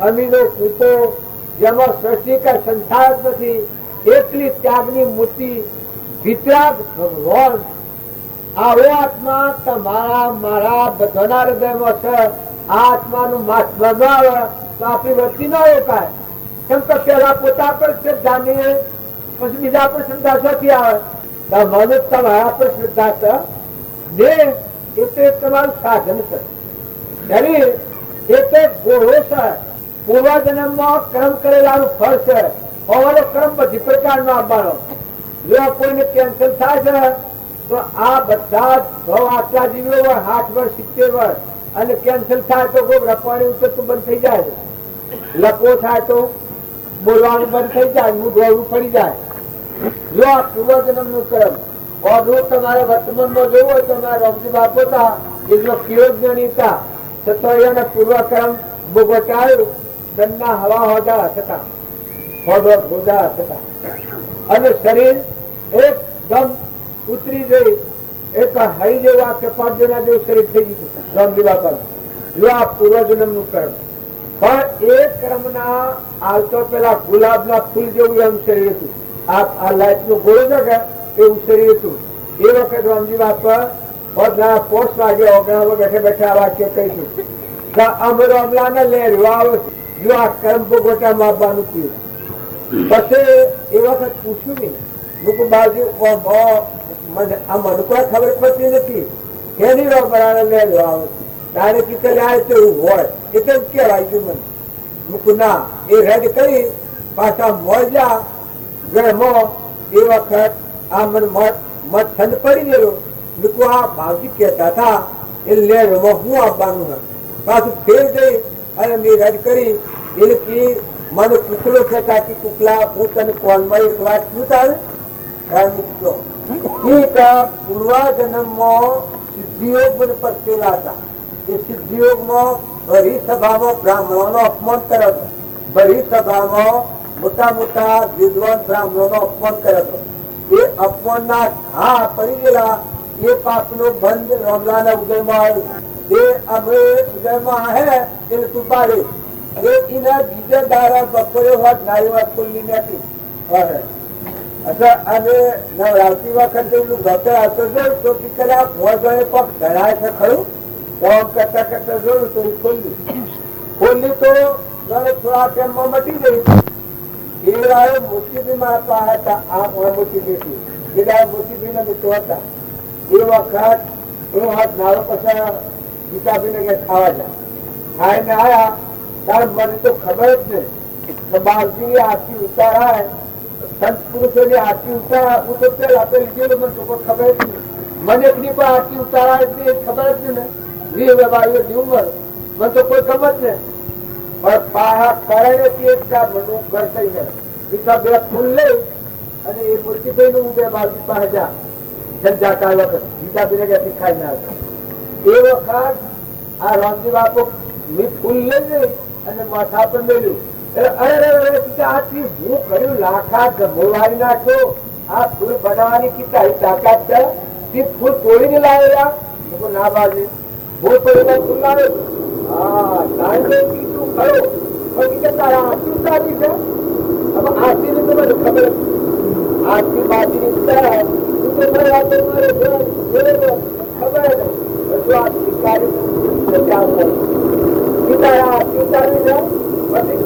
અમીનો કૂતો જેમાં સૃષ્ટિ કઈ સંસાર જ નથી એટલી ત્યાગની મૂર્તિ વિતરાગ ભગવાન આવો આત્મા તમારા મારા બધાના હૃદયમાં છે. આ આત્માનું મહાત્મા ન આવે તો આપણી વૃત્તિ ન રોકાય. કેમ કે પેલા પોતા પર શ્રદ્ધા નહીં, પછી બીજા પર શ્રદ્ધા શોથી આવે. મને તમારા પર શ્રદ્ધા છે ને એ તો તમારું સાધન છે. શરીર એ તો ગોળો છે. પૂર્વજન્મમાં કર્મ કરેલાનું ફળ છે. અમારો કર્મ બધી પ્રકારનો આપવાનો. જો કોઈને કેન્સર થાય છે તો આ બધા ભાવ આટલા જીવ્યો હોય 60 વર્ષ 70 વર્ષ, અને કેન્સર થાય તો કોઈ રખવાની ઉતરતું બંધ થઈ જાય, લકવો થાય તો બોલવાનું બંધ થઈ જાય, મું દોડવું પડી જાય. જો આ પૂર્વજન્મ નું કર્મ ઓઢું તમારે વર્તમાનમાં જોવું હોય તો મારા રમજી બાપુ હતા એ જો કિરોજ્ઞાની હતા છતાં એના પૂર્વકર્મ ભોગવટાયું. દંડના હવા હોદા થતા હોદા થતા અને શરીર એકદમ ઉતરી જઈ એક હરી જેવું આ કપાળના જેવું શરીર થઈ ગયું રમજી બાપાનું. જો આ પૂર્વજન્મ નું કર્મ. પણ એ કર્મના આવતો પેલા ગુલાબના ફૂલ જેવું એમ શરીર હતું. આ લાઈટ નું ગોળો છે કે એવું શરીર હતું. એ વખત રામજી બાપા 5 વાગે ઓગણામાં બેઠે બેઠે આ વાક્ય કહીશું અમરો અમલા લે આવે. જો આ કર્મ ભોગવટા માપવાનું થયું પછી એ વખત પૂછ્યું નહીં. મૂકું બાજુ આ મને કોઈ ખબર પડતી નથી એની રોબરાને લે આવે તારે કીધે જાય તો એવું હોય એટલે કેવાય ગયું મને. મૂકું ના એ રેડ કરી પાછા મોજા ઘરમાં. એ વખત આ મને મત ઠંડ પડી ગયેલો. મૂકું આ ભાવજી કહેતા હતા એ લેરમાં હું આપવાનું હોય પાછું ફેર જઈ અને મેં રેડ કરી એટલે મને કુકલો છે કાકી કુકલા હું તને કોલમાં એક વાત પૂછાવે પૂર્વજન્મમાં સિદ્ધિયોગ મને પરસેલા હતા. એ સિદ્ધિયોગમાં ભરી સભામાં બ્રાહ્મણોનો અપમાન કર્યો હતો. ભરી સભામાં મોટા મોટા વિદ્વાન બ્રાહ્મણોનો અપમાન કર્યો હતો. એ અપમાનના ઘા પડી ગયેલા. એ પાપનો બંધ રમલાના ઉદયમાં આવ્યું. એ અમે ઉદયમાં આવે એટલે તું પાડે એના બીજા દારા બપોરે વાત નારી વાત ખોલી નાખી. અને નવરાત્રી વખતે ગતે આવતો જોયું તો કર્યા મોજોએ પગ ધરાય છે ખરું તો કરતા કરતા જોયું તો ખોલી તો થોડા ટાઈમમાં મટી ગઈ. એ રાયો મોતીબી મારા પાસે હતા. આ મોતીબી એ રાયો મોતીબી ના મિત્રો હતા. એ વખત એનો હાથ નારો પછી ગીતાબીને કે ખાવા જાય. ખાઈને આયા તાર મને તો ખબર જ નહીં બાળજી આરતી ઉતારાય સંત પુરુષોની આરતી ઉતારા હું તો પેલા તો લીધેલું મને તો કોઈ ખબર જ નહીં. મને એકની કોઈ આરતી ઉતારાય જ નહીં ખબર જ નહીં. 20 22 ઉંમર મને તો કોઈ ખબર જ નહીં. પણ પાહા કારણે એક ચાર મને ઘર થઈ જાય. બીજા 2 ફૂલ લઈ અને એ મૂર્તિભાઈ નું 2 બાજુ પાસે જા જનજાતા વખત ગીતાબીને કે ખાઈ ના હતા. એ વખત આ રામજી બાપુ મેં ફૂલ લઈ ગઈ અને માથા પર મેળ્યું. અરે આથી હું કર્યું લાખા ગભોવારી નાખ્યો. આ ફૂલ બનાવવાની કેટલી તાકાત છે. તે ફૂલ તોડીને લાવેલા ના બાજુ ફૂલ તોડીને ફૂલ લાવે. હા કીધું ખરો પણ તારા આરતી ઉતારી છે. હવે આરતી ને તમને ખબર આરતી બાજુની ઉતારાય ખબર આ શિકારી તારા આરતી ઉતારવી છે. પછી